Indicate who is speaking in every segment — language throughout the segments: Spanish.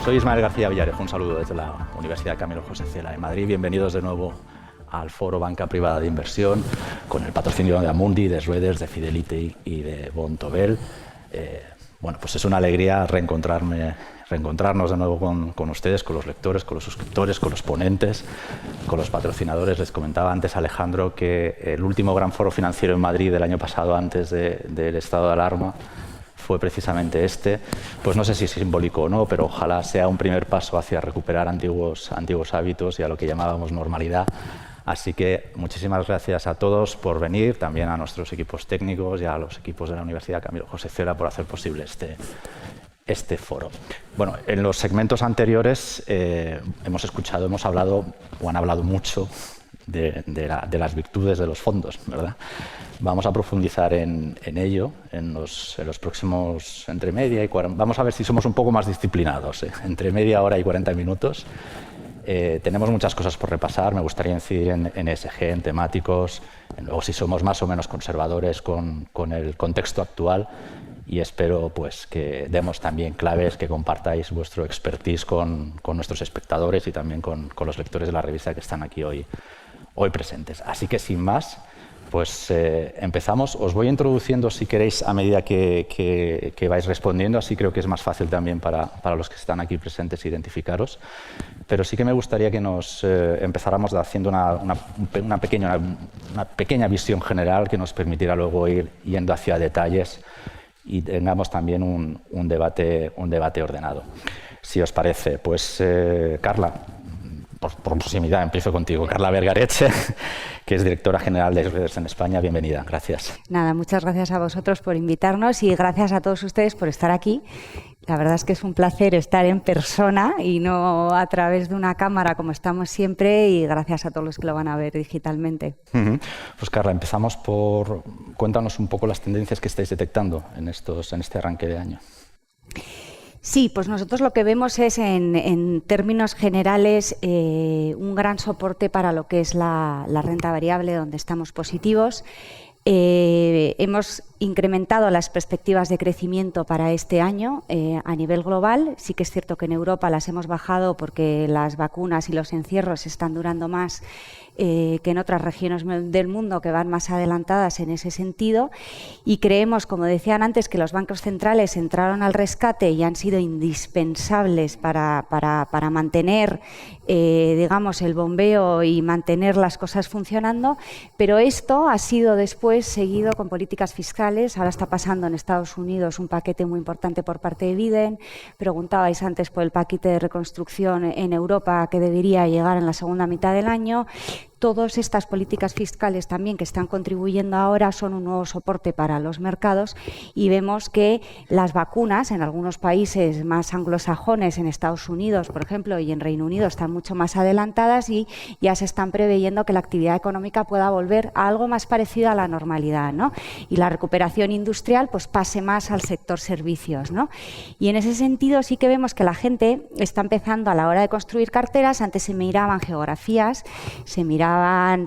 Speaker 1: Soy Ismael García Villarejo, un saludo desde la Universidad Camilo José Cela de Madrid. Bienvenidos de nuevo al Foro Banca Privada de Inversión, con el patrocinio de Amundi, de Schroders, de Fidelity y de Vontobel. Bueno, pues es una alegría reencontrarnos de nuevo con ustedes, con los lectores, con los suscriptores, con los ponentes, con los patrocinadores. Les comentaba antes Alejandro que el último gran foro financiero en Madrid del año pasado, antes del estado de alarma, fue precisamente este. Pues no sé si es simbólico o no, pero ojalá sea un primer paso hacia recuperar antiguos hábitos y a lo que llamábamos normalidad. Así que muchísimas gracias a todos por venir, también a nuestros equipos técnicos y a los equipos de la Universidad Camilo José Cela por hacer posible este foro. Bueno, en los segmentos anteriores hemos hablado o han hablado mucho de las virtudes de los fondos, ¿verdad? Vamos a profundizar en ello en los próximos entre media y 40. Vamos a ver si somos un poco más disciplinados, entre media hora y 40 minutos. Tenemos muchas cosas por repasar. Me gustaría incidir en ESG, en temáticos, luego si somos más o menos conservadores con el contexto actual, y espero pues que demos también claves, que compartáis vuestro expertise con nuestros espectadores y también con los lectores de la revista que están aquí hoy presentes. Así que sin más, pues empezamos. Os voy introduciendo, si queréis, a medida que vais respondiendo, así creo que es más fácil también para los que están aquí presentes identificaros. Pero sí que me gustaría que nos empezáramos haciendo una pequeña visión general que nos permitirá luego ir yendo hacia detalles y tengamos también un debate ordenado. Si os parece, pues Carla, por proximidad, empiezo contigo. Carla Vergareche, que es directora general de Schroders en España. Bienvenida, gracias.
Speaker 2: Nada, muchas gracias a vosotros por invitarnos y gracias a todos ustedes por estar aquí. La verdad es que es un placer estar en persona y no a través de una cámara como estamos siempre, y gracias a todos los que lo van a ver digitalmente.
Speaker 1: Pues Carla, empezamos por... Cuéntanos un poco las tendencias que estáis detectando en este arranque de año.
Speaker 2: Sí, pues nosotros lo que vemos es, en términos generales, un gran soporte para lo que es la renta variable, donde estamos positivos. Hemos incrementado las perspectivas de crecimiento para este año a nivel global. Sí que es cierto que en Europa las hemos bajado porque las vacunas y los encierros están durando más que en otras regiones del mundo que van más adelantadas en ese sentido, y creemos, como decían antes, que los bancos centrales entraron al rescate y han sido indispensables para mantener digamos, el bombeo y mantener las cosas funcionando, pero esto ha sido después seguido con políticas fiscales. Ahora está pasando en Estados Unidos un paquete muy importante por parte de Biden. Preguntabais antes por el paquete de reconstrucción en Europa, que debería llegar en la segunda mitad del año. Todas estas políticas fiscales también que están contribuyendo ahora son un nuevo soporte para los mercados, y vemos que las vacunas en algunos países más anglosajones, en Estados Unidos, por ejemplo, y en Reino Unido, están mucho más adelantadas y ya se están preveyendo que la actividad económica pueda volver a algo más parecido a la normalidad, ¿no? Y la recuperación industrial pues pase más al sector servicios, ¿no? Y en ese sentido sí que vemos que la gente está empezando, a la hora de construir carteras, antes se miraban geografías, se miraban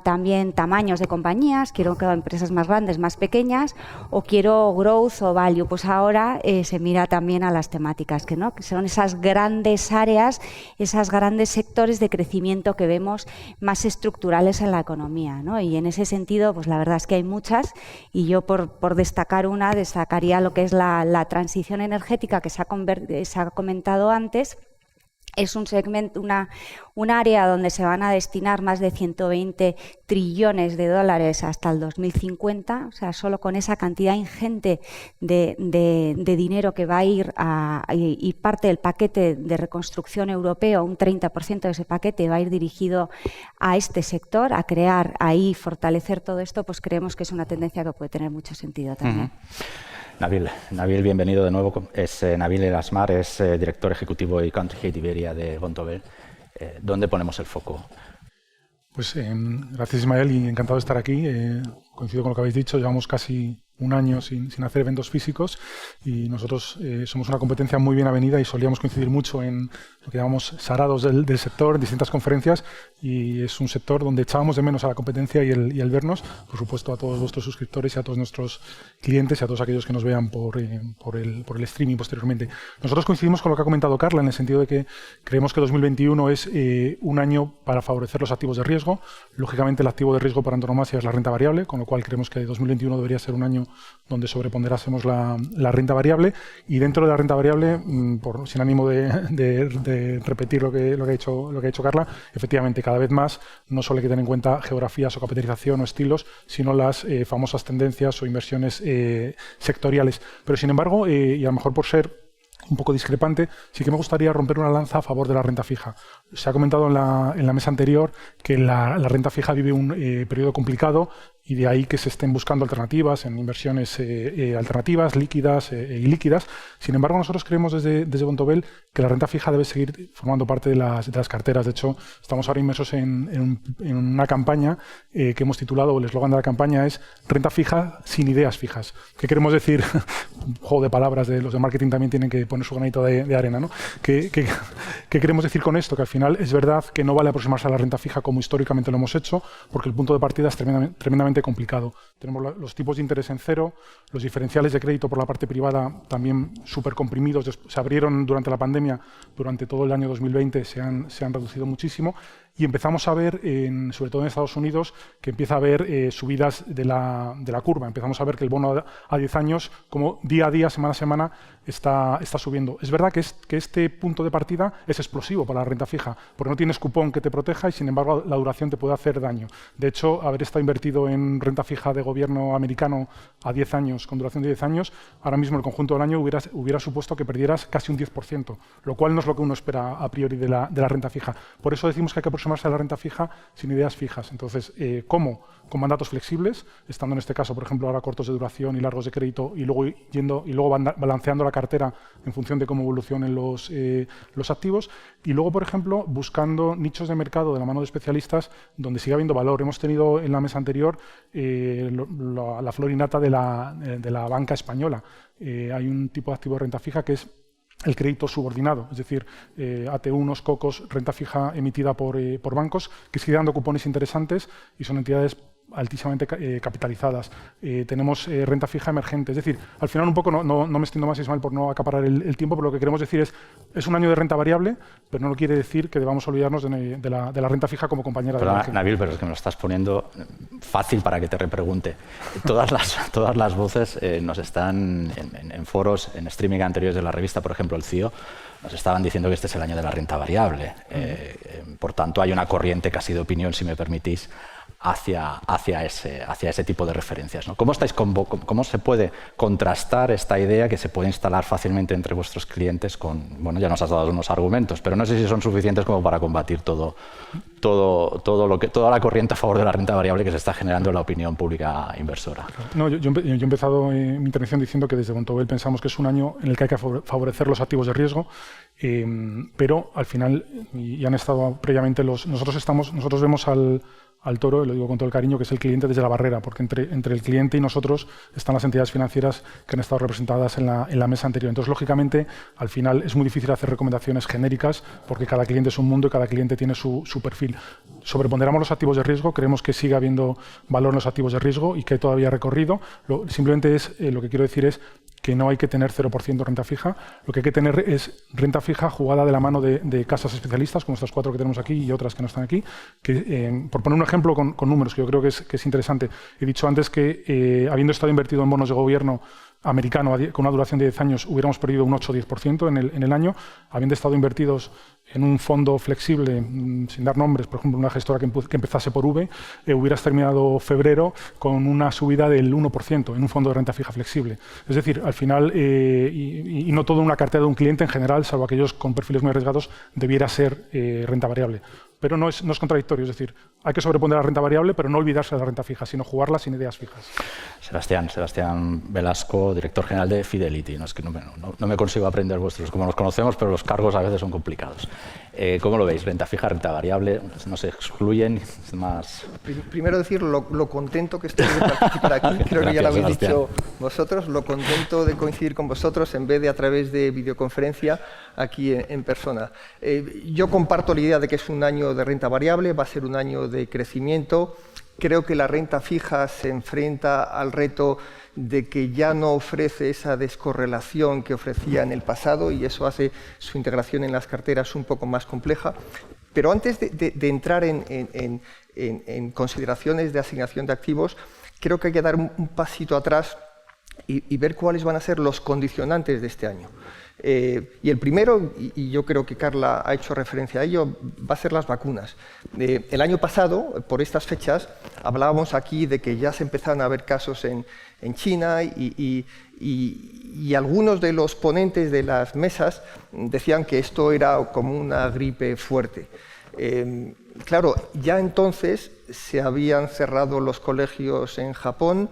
Speaker 2: también tamaños de compañías, quiero empresas más grandes, más pequeñas, o quiero growth o value. Pues ahora se mira también a las temáticas, que son esas grandes áreas, esos grandes sectores de crecimiento que vemos más estructurales en la economía, ¿no? Y en ese sentido, pues la verdad es que hay muchas, y yo por destacar una, destacaría lo que es la transición energética, que se ha comentado antes. Es un segmento, un área donde se van a destinar más de 120 trillones de dólares hasta el 2050, o sea, solo con esa cantidad ingente de dinero que va a ir y parte del paquete de reconstrucción europeo, un 30% de ese paquete va a ir dirigido a este sector, a crear ahí, fortalecer todo esto. Pues creemos que es una tendencia que puede tener mucho sentido también.
Speaker 1: Nabil, bienvenido de nuevo. Es Nabil El Asmar, es director ejecutivo y Country Head Iberia de Vontobel. ¿Dónde ponemos el foco?
Speaker 3: Pues gracias, Ismael, y encantado de estar aquí. Coincido con lo que habéis dicho. Llevamos casi un año sin hacer eventos físicos, y nosotros somos una competencia muy bien avenida y solíamos coincidir mucho en lo que llamamos sarados del sector, en distintas conferencias, y es un sector donde echábamos de menos a la competencia y el vernos, por supuesto, a todos vuestros suscriptores y a todos nuestros clientes y a todos aquellos que nos vean por el streaming posteriormente. Nosotros coincidimos con lo que ha comentado Carla, en el sentido de que creemos que 2021 es un año para favorecer los activos de riesgo. Lógicamente, el activo de riesgo por antonomasia es la renta variable, con lo cual creemos que 2021 debería ser un año donde sobreponderásemos la renta variable, y dentro de la renta variable, sin ánimo de repetir lo que ha dicho Carla, efectivamente cada vez más no solo hay que tener en cuenta geografías o capitalización o estilos, sino las famosas tendencias o inversiones sectoriales. Pero sin embargo, y a lo mejor por ser un poco discrepante, sí que me gustaría romper una lanza a favor de la renta fija. Se ha comentado en la mesa anterior que la renta fija vive un periodo complicado, y de ahí que se estén buscando alternativas en inversiones alternativas, líquidas e ilíquidas. Sin embargo, nosotros creemos desde Vontobel que la renta fija debe seguir formando parte de las carteras. De hecho, estamos ahora inmersos en una campaña que hemos titulado, el eslogan de la campaña es renta fija sin ideas fijas. ¿Qué queremos decir? Un juego de palabras, los de marketing también tienen que poner su granito de arena, ¿no? ¿Qué queremos decir con esto? Que al final es verdad que no vale aproximarse a la renta fija como históricamente lo hemos hecho, porque el punto de partida es tremendamente complicado. Tenemos los tipos de interés en cero, los diferenciales de crédito por la parte privada también súper comprimidos, se abrieron durante la pandemia, durante todo el año 2020 se han reducido muchísimo, y empezamos a ver, sobre todo en Estados Unidos, que empieza a haber subidas de la curva. Empezamos a ver que el bono a 10 años, como día a día, semana a semana, está subiendo. Es verdad que este punto de partida es explosivo para la renta fija, porque no tienes cupón que te proteja y, sin embargo, la duración te puede hacer daño. De hecho, haber estado invertido en renta fija de gobierno americano a 10 años, con duración de 10 años, ahora mismo el conjunto del año hubiera supuesto que perdieras casi un 10%, lo cual no es lo que uno espera a priori de la renta fija. Por eso decimos que hay que aproximarse a la renta fija sin ideas fijas. Entonces, ¿cómo? Con mandatos flexibles, estando en este caso, por ejemplo, ahora cortos de duración y largos de crédito, y luego balanceando la cartera en función de cómo evolucionen los activos, y luego, por ejemplo, buscando nichos de mercado de la mano de especialistas donde siga habiendo valor. Hemos tenido en la mesa anterior la flor y nata de la banca española. Hay un tipo de activo de renta fija que es el crédito subordinado, es decir, AT1, COCOS, renta fija emitida por bancos, que sigue dando cupones interesantes y son entidades altísimamente capitalizadas. Tenemos renta fija emergente. Es decir, al final un poco, no me extiendo más, Ismael, por no acaparar el tiempo, pero lo que queremos decir es un año de renta variable, pero no quiere decir que debamos olvidarnos de la renta fija como compañera de margen.
Speaker 1: Nabil, pero es que me lo estás poniendo fácil para que te repregunte. Todas las voces nos están en foros, en streaming anteriores de la revista, por ejemplo, el CIO, nos estaban diciendo que este es el año de la renta variable. Por tanto, hay una corriente casi de opinión, si me permitís, hacia ese tipo de referencias, ¿no? ¿Cómo se puede contrastar esta idea que se puede instalar fácilmente entre vuestros clientes con, bueno, ya nos has dado unos argumentos, pero no sé si son suficientes como para combatir toda la corriente a favor de la renta variable que se está generando en la opinión pública inversora?
Speaker 3: No, yo he empezado mi intervención diciendo que desde Vontobel pensamos que es un año en el que hay que favorecer los activos de riesgo, pero al final, y han estado previamente nosotros vemos al toro, y lo digo con todo el cariño, que es el cliente desde la barrera, porque entre el cliente y nosotros están las entidades financieras que han estado representadas en la mesa anterior. Entonces, lógicamente, al final es muy difícil hacer recomendaciones genéricas, porque cada cliente es un mundo y cada cliente tiene su perfil. Sobreponderamos los activos de riesgo, creemos que sigue habiendo valor en los activos de riesgo y que hay todavía recorrido. Simplemente lo que quiero decir es que no hay que tener 0% renta fija, lo que hay que tener es renta fija jugada de la mano de casas especialistas, como estas 4 que tenemos aquí y otras que no están aquí, que, por poner un ejemplo con números, que yo creo que es interesante. He dicho antes que, habiendo estado invertido en bonos de gobierno americano con una duración de 10 años, hubiéramos perdido un 8 o 10% en el año. Habiendo estado invertidos en un fondo flexible, sin dar nombres, por ejemplo, una gestora que empezase por V, hubieras terminado febrero con una subida del 1% en un fondo de renta fija flexible. Es decir, al final, y no toda una cartera de un cliente en general, salvo aquellos con perfiles muy arriesgados, debiera ser renta variable. pero no es contradictorio. Es decir, hay que sobreponer la renta variable, pero no olvidarse de la renta fija, sino jugarla sin ideas fijas.
Speaker 1: Sebastián Velasco, director general de Fidelity. No, es que no me consigo aprender vuestros, como nos conocemos, pero los cargos a veces son complicados. ¿Cómo lo veis? ¿Renta fija, renta variable? ¿No se excluyen? Es más...
Speaker 4: Primero decir lo contento que estoy de participar aquí. Creo que ya lo habéis dicho vosotros. Lo contento de coincidir con vosotros en vez de a través de videoconferencia aquí en persona. Yo comparto la idea de que es un año de renta variable, va a ser un año de crecimiento. Creo que la renta fija se enfrenta al reto de que ya no ofrece esa descorrelación que ofrecía en el pasado y eso hace su integración en las carteras un poco más compleja. Pero antes de entrar en consideraciones de asignación de activos, creo que hay que dar un pasito atrás y ver cuáles van a ser los condicionantes de este año. Y el primero, y yo creo que Carla ha hecho referencia a ello, va a ser las vacunas. El año pasado, por estas fechas, hablábamos aquí de que ya se empezaron a ver casos en China y algunos de los ponentes de las mesas decían que esto era como una gripe fuerte. Claro, ya entonces se habían cerrado los colegios en Japón.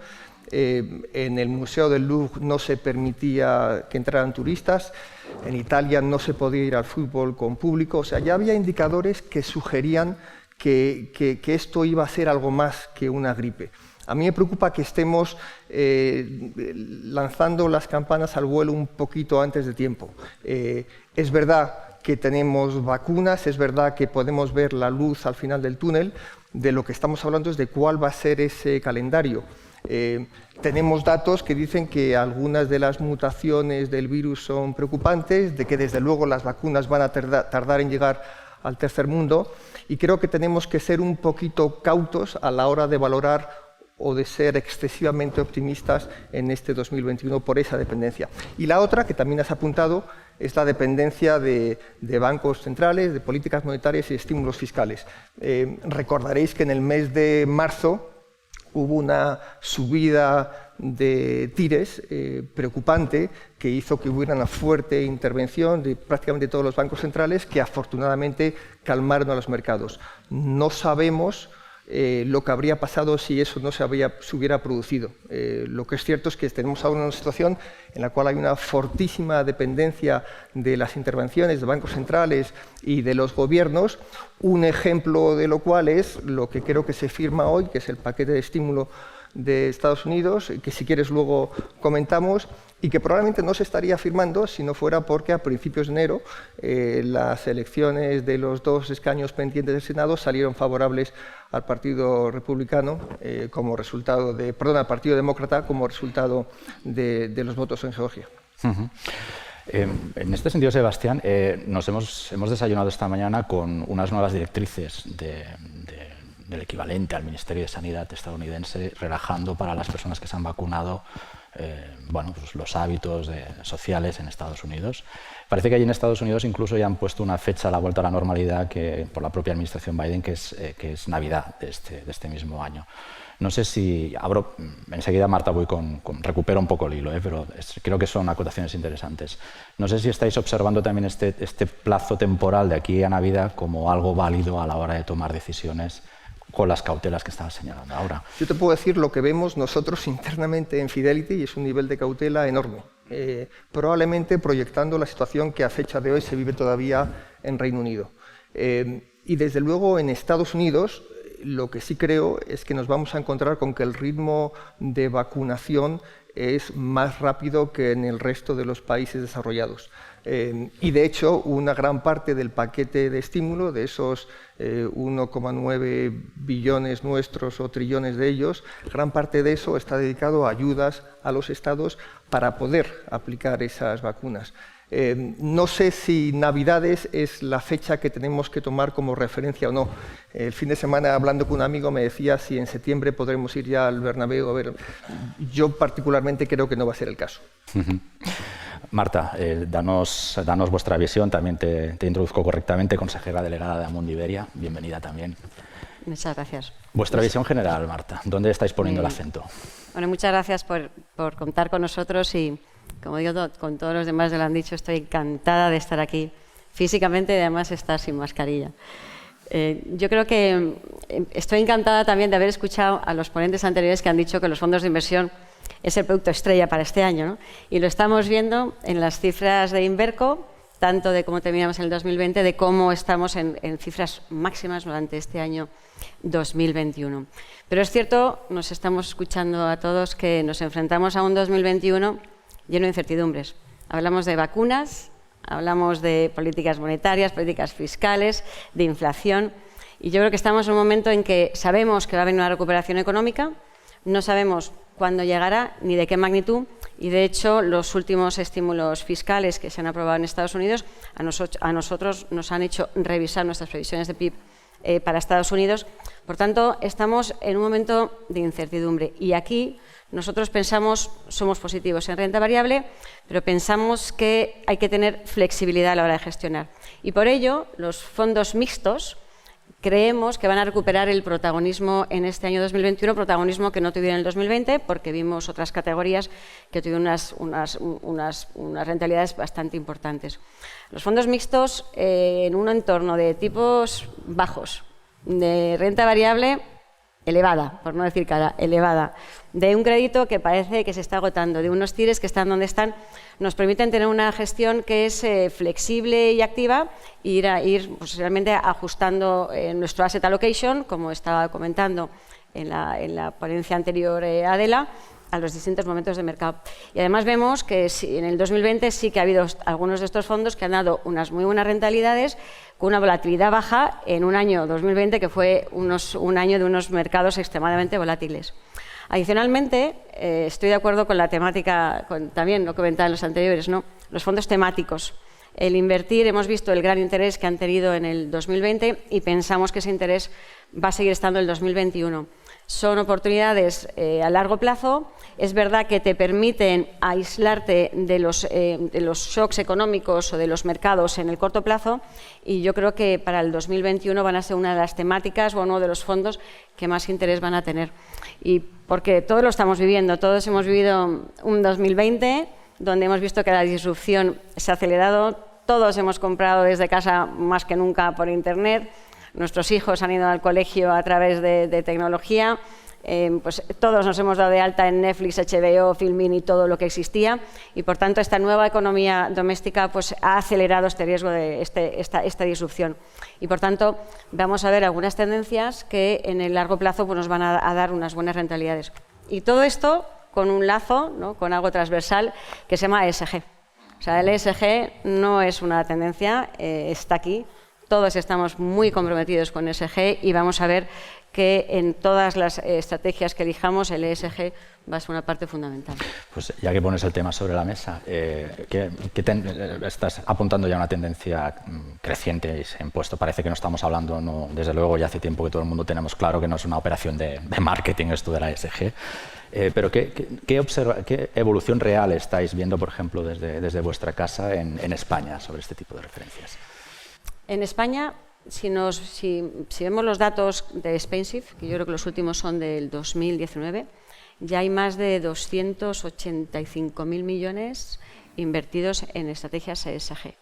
Speaker 4: En el Museo del Louvre no se permitía que entraran turistas, en Italia no se podía ir al fútbol con público, o sea, ya había indicadores que sugerían que esto iba a ser algo más que una gripe. A mí me preocupa que estemos lanzando las campanas al vuelo un poquito antes de tiempo. Es verdad que tenemos vacunas, es verdad que podemos ver la luz al final del túnel, de lo que estamos hablando es de cuál va a ser ese calendario. Tenemos datos que dicen que algunas de las mutaciones del virus son preocupantes, de que desde luego las vacunas van a tardar en llegar al tercer mundo y creo que tenemos que ser un poquito cautos a la hora de valorar o de ser excesivamente optimistas en este 2021 por esa dependencia. Y la otra, que también has apuntado, es la dependencia de bancos centrales, de políticas monetarias y estímulos fiscales. Recordaréis que en el mes de marzo hubo una subida de tires preocupante que hizo que hubiera una fuerte intervención de prácticamente todos los bancos centrales que afortunadamente calmaron a los mercados. No sabemos lo que habría pasado si eso no se hubiera producido. Lo que es cierto es que tenemos ahora una situación en la cual hay una fortísima dependencia de las intervenciones de bancos centrales y de los gobiernos, un ejemplo de lo cual es lo que creo que se firma hoy, que es el paquete de estímulo de Estados Unidos, que si quieres luego comentamos, y que probablemente no se estaría firmando si no fuera porque a principios de enero las elecciones de los 2 escaños pendientes del Senado salieron favorables al Partido Republicano como resultado al Partido Demócrata como resultado de los votos en Georgia.
Speaker 1: Uh-huh. En este sentido, Sebastián, nos hemos desayunado esta mañana con unas nuevas directrices del equivalente al Ministerio de Sanidad estadounidense, relajando para las personas que se han vacunado pues los hábitos sociales en Estados Unidos. Parece que allí en Estados Unidos incluso ya han puesto una fecha a la vuelta a la normalidad por la propia administración Biden, que es Navidad de este mismo año. No sé si enseguida Marta recupero un poco el hilo, pero creo que son acotaciones interesantes. No sé si estáis observando también este plazo temporal de aquí a Navidad como algo válido a la hora de tomar decisiones con las cautelas que estabas señalando ahora.
Speaker 4: Yo te puedo decir lo que vemos nosotros internamente en Fidelity y es un nivel de cautela enorme. Probablemente proyectando la situación que a fecha de hoy se vive todavía en Reino Unido. Y desde luego en Estados Unidos lo que sí creo es que nos vamos a encontrar con que el ritmo de vacunación es más rápido que en el resto de los países desarrollados. Y de hecho, una gran parte del paquete de estímulo, de esos 1,9 billones nuestros o trillones de ellos, gran parte de eso está dedicado a ayudas a los estados para poder aplicar esas vacunas. No sé si Navidades es la fecha que tenemos que tomar como referencia o no. El fin de semana, hablando con un amigo, me decía si en septiembre podremos ir ya al Bernabéu a ver. Yo particularmente creo que no va a ser el caso.
Speaker 1: Marta, danos vuestra visión. También te introduzco correctamente, consejera delegada de Amundi Iberia. Bienvenida también.
Speaker 5: Muchas gracias.
Speaker 1: Vuestra visión general, Marta. ¿Dónde estáis poniendo el acento?
Speaker 5: Bueno, muchas gracias por contar con nosotros y, como digo, con todos los demás que lo han dicho, estoy encantada de estar aquí físicamente y además estar sin mascarilla. Yo creo que estoy encantada también de haber escuchado a los ponentes anteriores que han dicho que los fondos de inversión es el producto estrella para este año, ¿no? Y lo estamos viendo en las cifras de Inverco, tanto de cómo terminamos en el 2020, de cómo estamos en cifras máximas durante este año 2021. Pero es cierto, nos estamos escuchando a todos, que nos enfrentamos a un 2021 lleno de incertidumbres. Hablamos de vacunas, hablamos de políticas monetarias, políticas fiscales, de inflación, y yo creo que estamos en un momento en que sabemos que va a haber una recuperación económica, no sabemos cuándo llegará ni de qué magnitud, y de hecho los últimos estímulos fiscales que se han aprobado en Estados Unidos a nosotros nos han hecho revisar nuestras previsiones de PIB para Estados Unidos. Por tanto, estamos en un momento de incertidumbre, y aquí nosotros pensamos, somos positivos en renta variable, pero pensamos que hay que tener flexibilidad a la hora de gestionar. Y por ello, los fondos mixtos creemos que van a recuperar el protagonismo en este año 2021, protagonismo que no tuvieron en el 2020, porque vimos otras categorías que tuvieron unas rentabilidades bastante importantes. Los fondos mixtos, en un entorno de tipos bajos, de renta variable elevada, por no decir cara, elevada, de un crédito que parece que se está agotando, de unos TIRES que están donde están, nos permiten tener una gestión que es flexible y activa, e ir pues, realmente ajustando nuestro asset allocation, como estaba comentando en la ponencia anterior Adela, a los distintos momentos de mercado. Y además vemos que en el 2020 sí que ha habido algunos de estos fondos que han dado unas muy buenas rentabilidades, con una volatilidad baja en un año 2020 que fue un año de unos mercados extremadamente volátiles. Adicionalmente, estoy de acuerdo con la temática, también lo comentaban los anteriores, ¿no? Los fondos temáticos. El invertir, hemos visto el gran interés que han tenido en el 2020 y pensamos que ese interés va a seguir estando en el 2021. Son oportunidades a largo plazo. Es verdad que te permiten aislarte de los shocks económicos o de los mercados en el corto plazo, y yo creo que para el 2021 van a ser una de las temáticas o uno de los fondos que más interés van a tener. Y porque todos lo estamos viviendo, todos hemos vivido un 2020 donde hemos visto que la disrupción se ha acelerado, todos hemos comprado desde casa más que nunca por Internet. Nuestros hijos han ido al colegio a través de tecnología, pues todos nos hemos dado de alta en Netflix, HBO, Filmin y todo lo que existía, y por tanto esta nueva economía doméstica pues, ha acelerado este riesgo de esta disrupción. Y por tanto vamos a ver algunas tendencias que en el largo plazo pues, nos van a dar unas buenas rentabilidades. Y todo esto con un lazo, ¿no? Con algo transversal que se llama ESG. O sea, el ESG no es una tendencia, está aquí. Todos estamos muy comprometidos con ESG y vamos a ver que en todas las estrategias que elijamos el ESG va a ser una parte fundamental.
Speaker 1: Pues ya que pones el tema sobre la mesa, estás apuntando ya a una tendencia creciente y se ha impuesto. Parece que no estamos hablando, no, desde luego ya hace tiempo que todo el mundo tenemos claro que no es una operación de marketing esto de la ESG. Pero ¿qué evolución real estáis viendo, por ejemplo, desde vuestra casa en España sobre este tipo de referencias?
Speaker 5: En España, si vemos los datos de Spainsift, que yo creo que los últimos son del 2019, ya hay más de 285.000 millones invertidos en estrategias ESG,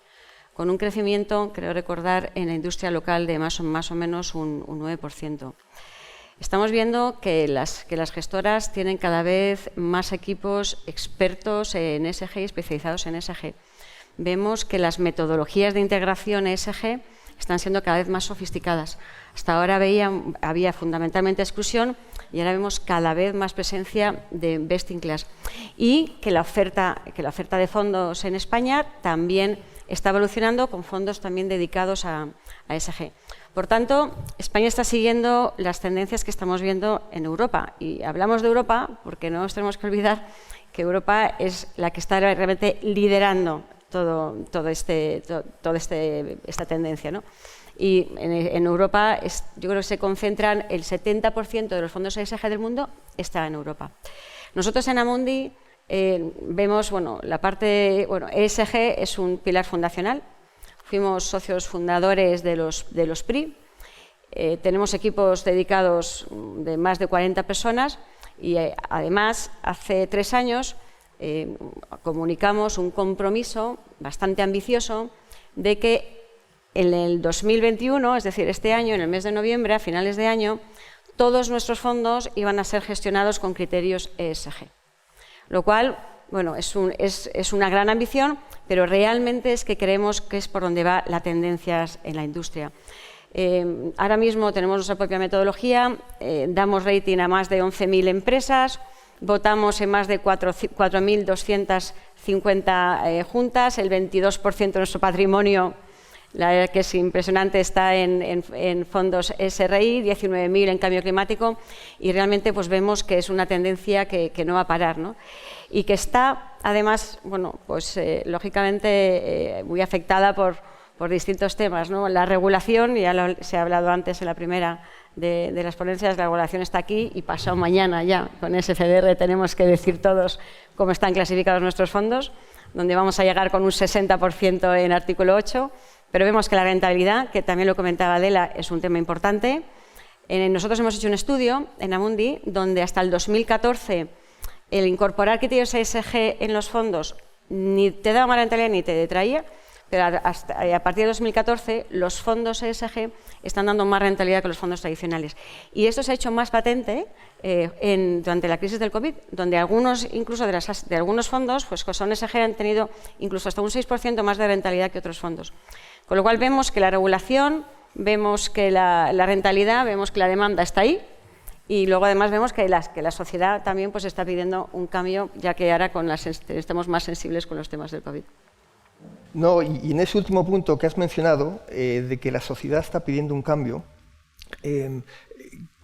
Speaker 5: con un crecimiento, creo recordar, en la industria local de más o menos un 9%. Estamos viendo que las gestoras tienen cada vez más equipos expertos en ESG y especializados en ESG. Vemos que las metodologías de integración ESG están siendo cada vez más sofisticadas. Hasta ahora había fundamentalmente exclusión y ahora vemos cada vez más presencia de best in class. Y que la oferta de fondos en España también está evolucionando con fondos también dedicados a ESG. Por tanto, España está siguiendo las tendencias que estamos viendo en Europa. Y hablamos de Europa porque no nos tenemos que olvidar que Europa es la que está realmente liderando esta tendencia, ¿no? Y en Europa yo creo que se concentran el 70% de los fondos ESG del mundo está en Europa. Nosotros en Amundi vemos, la parte, ESG es un pilar fundacional. Fuimos socios fundadores de los PRI. Tenemos equipos dedicados de más de 40 personas y además hace 3 años comunicamos un compromiso bastante ambicioso de que en el 2021, es decir, este año, en el mes de noviembre, a finales de año, todos nuestros fondos iban a ser gestionados con criterios ESG. Lo cual, bueno, es una gran ambición, pero realmente es que creemos que es por donde va la tendencia en la industria. Ahora mismo tenemos nuestra propia metodología, damos rating a más de 11.000 empresas, votamos en más de 4.250 juntas, el 22% de nuestro patrimonio, la verdad que es impresionante, está en fondos SRI, 19.000 en cambio climático, y realmente pues vemos que es una tendencia que no va a parar, ¿no? Y que está, además, bueno, pues lógicamente muy afectada por distintos temas, ¿no? La regulación, ya se ha hablado antes en la primera de las ponencias, la regulación está aquí y pasado mañana ya con SFDR tenemos que decir todos cómo están clasificados nuestros fondos, donde vamos a llegar con un 60% en artículo 8, pero vemos que la rentabilidad, que también lo comentaba Adela, es un tema importante. Nosotros hemos hecho un estudio en Amundi donde hasta el 2014 el incorporar criterios ESG en los fondos ni te daba más rentabilidad ni te detraía, pero a partir de 2014 los fondos ESG están dando más rentabilidad que los fondos tradicionales. Y esto se ha hecho más patente durante la crisis del COVID, donde algunos, incluso de algunos fondos, pues son ESG, han tenido incluso hasta un 6% más de rentabilidad que otros fondos. Con lo cual vemos que la regulación, vemos que la rentabilidad, vemos que la demanda está ahí, y luego además vemos que la sociedad también pues está pidiendo un cambio, ya que ahora estamos más sensibles con los temas del COVID.
Speaker 4: No, y en ese último punto que has mencionado, de que la sociedad está pidiendo un cambio,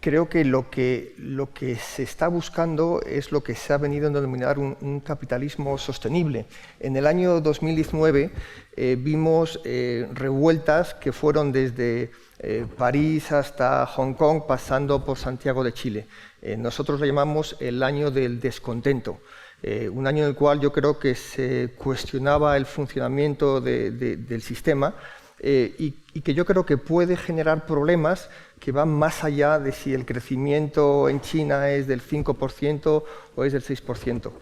Speaker 4: creo que lo que se está buscando es lo que se ha venido a denominar un capitalismo sostenible. En el año 2019 vimos revueltas que fueron desde París hasta Hong Kong, pasando por Santiago de Chile. Nosotros lo llamamos el año del descontento. Un año en el cual yo creo que se cuestionaba el funcionamiento del sistema y que yo creo que puede generar problemas que van más allá de si el crecimiento en China es del 5% o es del 6%.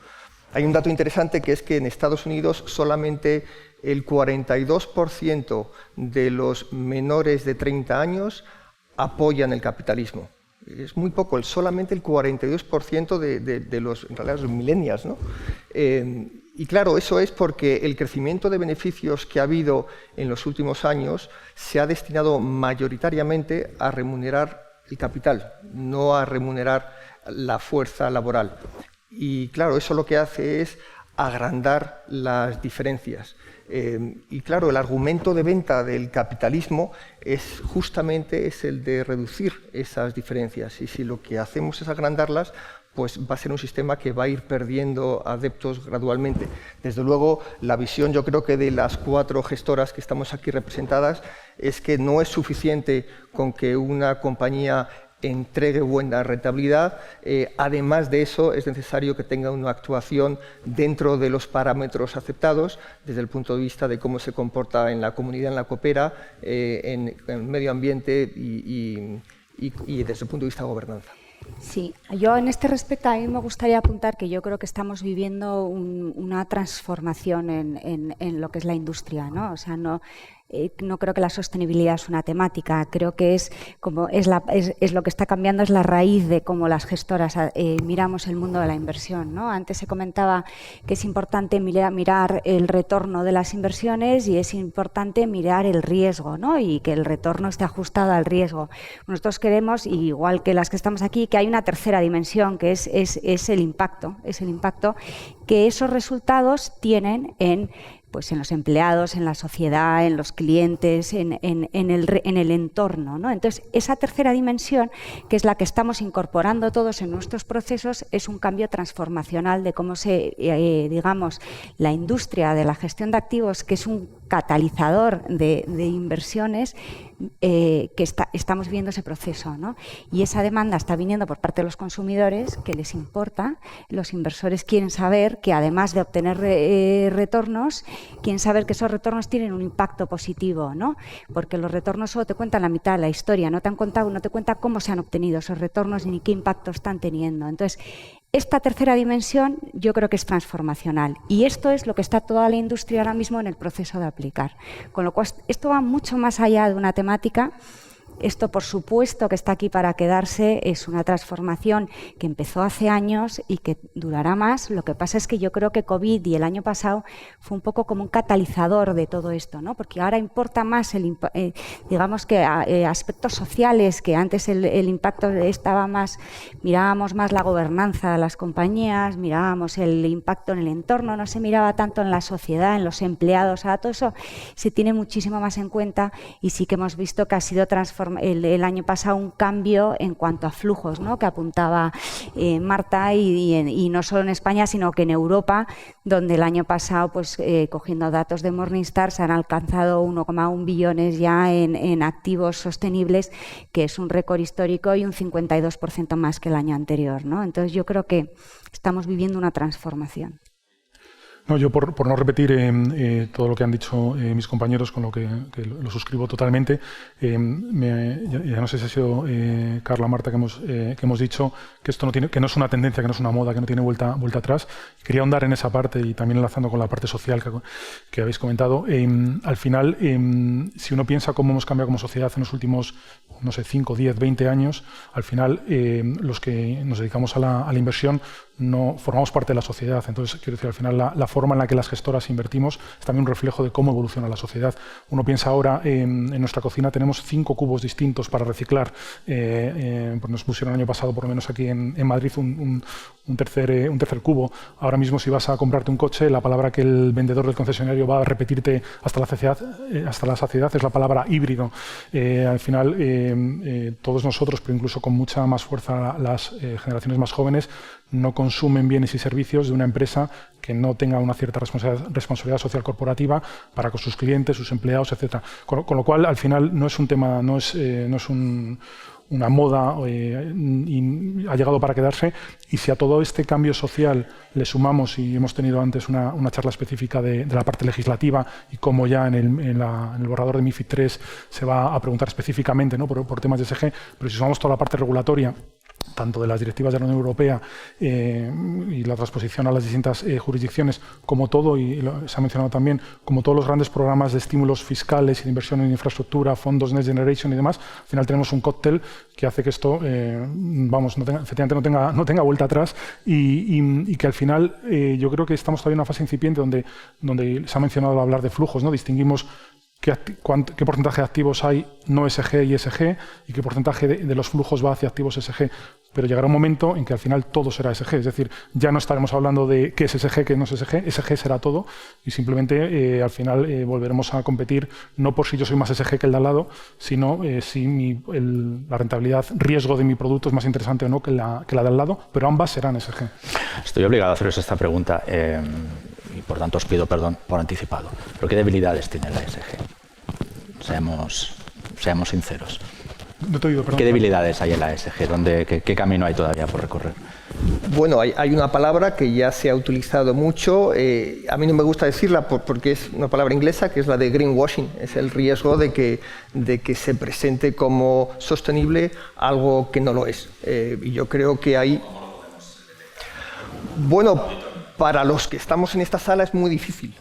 Speaker 4: Hay un dato interesante que es que en Estados Unidos solamente el 42% de los menores de 30 años apoyan el capitalismo. Es muy poco, solamente el 42% de los millennials, ¿no? Y claro, eso es porque el crecimiento de beneficios que ha habido en los últimos años se ha destinado mayoritariamente a remunerar el capital, no a remunerar la fuerza laboral. Y claro, eso lo que hace es agrandar las diferencias. Y claro, el argumento de venta del capitalismo es justamente el de reducir esas diferencias. Y si lo que hacemos es agrandarlas, pues va a ser un sistema que va a ir perdiendo adeptos gradualmente. Desde luego, la visión, yo creo que de las 4 gestoras que estamos aquí representadas, es que no es suficiente con que una compañía entregue buena rentabilidad. Además de eso, es necesario que tenga una actuación dentro de los parámetros aceptados, desde el punto de vista de cómo se comporta en la comunidad, en la coopera, en el medio ambiente y desde el punto de vista de gobernanza.
Speaker 2: Sí, yo en este respecto a mí me gustaría apuntar que yo creo que estamos viviendo una transformación en lo que es la industria, ¿no? O sea, no creo que la sostenibilidad es una temática, creo que es lo que está cambiando, es la raíz de cómo las gestoras miramos el mundo de la inversión, ¿no? Antes se comentaba que es importante mirar el retorno de las inversiones y es importante mirar el riesgo, ¿no? Y que el retorno esté ajustado al riesgo. Nosotros queremos, igual que las que estamos aquí, que hay una tercera dimensión, que es el impacto, que esos resultados tienen en los empleados, en la sociedad, en los clientes, en el entorno, ¿no? Entonces, esa tercera dimensión, que es la que estamos incorporando todos en nuestros procesos, es un cambio transformacional de cómo digamos, la industria de la gestión de activos, que es un catalizador de inversiones, que estamos viendo ese proceso, ¿no? Y esa demanda está viniendo por parte de los consumidores, que les importa. Los inversores quieren saber que, además de obtener retornos, quieren saber que esos retornos tienen un impacto positivo, ¿no? Porque los retornos solo te cuentan la mitad de la historia, no te cuenta cómo se han obtenido esos retornos ni qué impacto están teniendo. Entonces, esta tercera dimensión yo creo que es transformacional y esto es lo que está toda la industria ahora mismo en el proceso de aplicar. Con lo cual, esto va mucho más allá de una temática. Esto, por supuesto, que está aquí para quedarse, es una transformación que empezó hace años y que durará más. Lo que pasa es que yo creo que COVID y el año pasado fue un poco como un catalizador de todo esto, ¿no? Porque ahora importa más, digamos que aspectos sociales, que antes el impacto estaba más, mirábamos más la gobernanza de las compañías, mirábamos el impacto en el entorno, no se miraba tanto en la sociedad, en los empleados, ahora todo eso se tiene muchísimo más en cuenta y sí que hemos visto que ha sido el año pasado un cambio en cuanto a flujos, ¿no? Que apuntaba Marta y no solo en España sino que en Europa, donde el año pasado, pues cogiendo datos de Morningstar, se han alcanzado 1,1 billones ya en activos sostenibles, que es un récord histórico y un 52% más que el año anterior, ¿no? Entonces yo creo que estamos viviendo una transformación.
Speaker 3: No, yo por no repetir todo lo que han dicho mis compañeros, con lo que lo suscribo totalmente, ya no sé si ha sido Carla, Marta, que hemos dicho que esto que no es una tendencia, que no es una moda, que no tiene vuelta atrás. Quería ahondar en esa parte y también enlazando con la parte social que habéis comentado. Al final, si uno piensa cómo hemos cambiado como sociedad en los últimos, no sé, 5, 10, 20 años, al final los que nos dedicamos a la inversión no formamos parte de la sociedad. Entonces, quiero decir, al final la forma en la que las gestoras invertimos es también un reflejo de cómo evoluciona la sociedad. Uno piensa ahora, en nuestra cocina tenemos 5 cubos distintos para reciclar. Pues nos pusieron el año pasado, por lo menos aquí en Madrid, un tercer cubo. Ahora mismo, si vas a comprarte un coche, la palabra que el vendedor del concesionario va a repetirte hasta la saciedad es la palabra híbrido. Al final, todos nosotros, pero incluso con mucha más fuerza las generaciones más jóvenes, no consumen bienes y servicios de una empresa que no tenga una cierta responsabilidad social corporativa para con sus clientes, sus empleados, etc. Con lo cual, al final, no es un tema, no es una moda y ha llegado para quedarse. Y si a todo este cambio social le sumamos, y hemos tenido antes una charla específica de la parte legislativa y cómo ya en el borrador de MiFID III se va a preguntar específicamente, ¿no? por temas de ESG, pero si sumamos toda la parte regulatoria, tanto de las directivas de la Unión Europea y la transposición a las distintas jurisdicciones, como todo, y se ha mencionado también, como todos los grandes programas de estímulos fiscales y de inversión en infraestructura, fondos Next Generation y demás, al final tenemos un cóctel que hace que esto, efectivamente no tenga vuelta atrás y que al final yo creo que estamos todavía en una fase incipiente donde se ha mencionado hablar de flujos, ¿no? Distinguimos qué porcentaje de activos hay no ESG y ESG y qué porcentaje de los flujos va hacia activos ESG. Pero llegará un momento en que al final todo será ESG. Es decir, ya no estaremos hablando de qué es ESG, qué no es ESG. ESG será todo y simplemente al final volveremos a competir no por si yo soy más ESG que el de al lado, sino si la rentabilidad, riesgo de mi producto es más interesante o no que la de al lado, pero ambas serán ESG.
Speaker 1: Estoy obligado a haceros esta pregunta. Y por tanto os pido perdón por anticipado. ¿Pero qué debilidades tiene la ESG? Seamos sinceros.
Speaker 3: No te he oído, perdón.
Speaker 1: ¿Qué debilidades hay en la ESG? ¿Qué camino hay todavía por recorrer?
Speaker 4: Bueno, hay una palabra que ya se ha utilizado mucho. A mí no me gusta decirla porque es una palabra inglesa, que es la de greenwashing. Es el riesgo de que se presente como sostenible algo que no lo es. Y yo creo que hay... Bueno, para los que estamos en esta sala es muy difícil.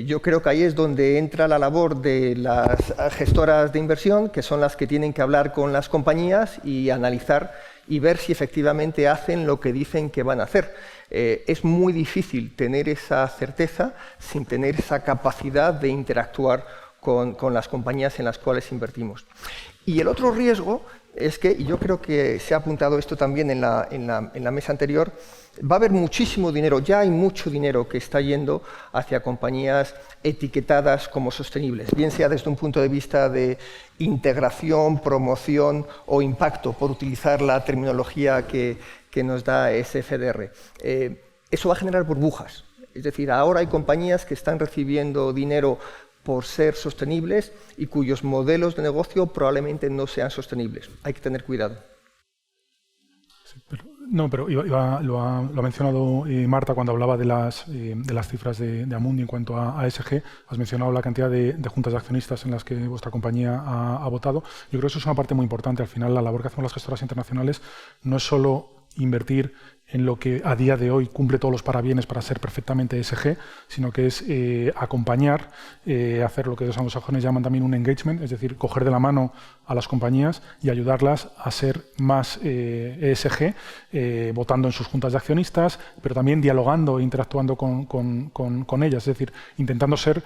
Speaker 4: Yo creo que ahí es donde entra la labor de las gestoras de inversión, que son las que tienen que hablar con las compañías y analizar y ver si efectivamente hacen lo que dicen que van a hacer. Es muy difícil tener esa certeza sin tener esa capacidad de interactuar con las compañías en las cuales invertimos. Y el otro riesgo es que, y yo creo que se ha apuntado esto también en la mesa anterior, va a haber muchísimo dinero, ya hay mucho dinero que está yendo hacia compañías etiquetadas como sostenibles, bien sea desde un punto de vista de integración, promoción o impacto, por utilizar la terminología que nos da SFDR. Eso va a generar burbujas, es decir, ahora hay compañías que están recibiendo dinero por ser sostenibles y cuyos modelos de negocio probablemente no sean sostenibles. Hay que tener cuidado.
Speaker 3: Sí, pero lo ha mencionado Marta cuando hablaba de las cifras de Amundi en cuanto a ESG. Has mencionado la cantidad de juntas de accionistas en las que vuestra compañía ha votado. Yo creo que eso es una parte muy importante. Al final, la labor que hacemos las gestoras internacionales no es solo invertir en lo que a día de hoy cumple todos los parabienes para ser perfectamente ESG, sino que es acompañar, hacer lo que los anglosajones llaman también un engagement, es decir, coger de la mano a las compañías y ayudarlas a ser más ESG, votando en sus juntas de accionistas, pero también dialogando e interactuando con ellas, es decir, intentando ser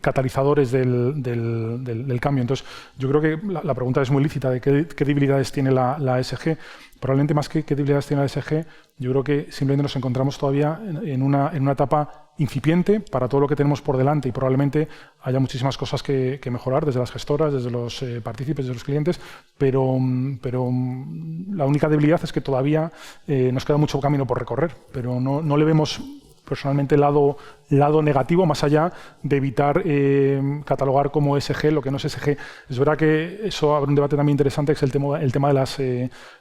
Speaker 3: catalizadores del cambio. Entonces, yo creo que la pregunta es muy lícita de qué debilidades tiene la ESG. Probablemente más que qué debilidades tiene la ESG, yo creo que simplemente nos encontramos todavía en una etapa incipiente para todo lo que tenemos por delante y probablemente haya muchísimas cosas que mejorar desde las gestoras, desde los partícipes, desde los clientes, pero la única debilidad es que todavía nos queda mucho camino por recorrer, pero no le vemos personalmente el lado negativo, más allá de evitar catalogar como ESG lo que no es ESG. Es verdad que eso abre un debate también interesante, que es el tema de las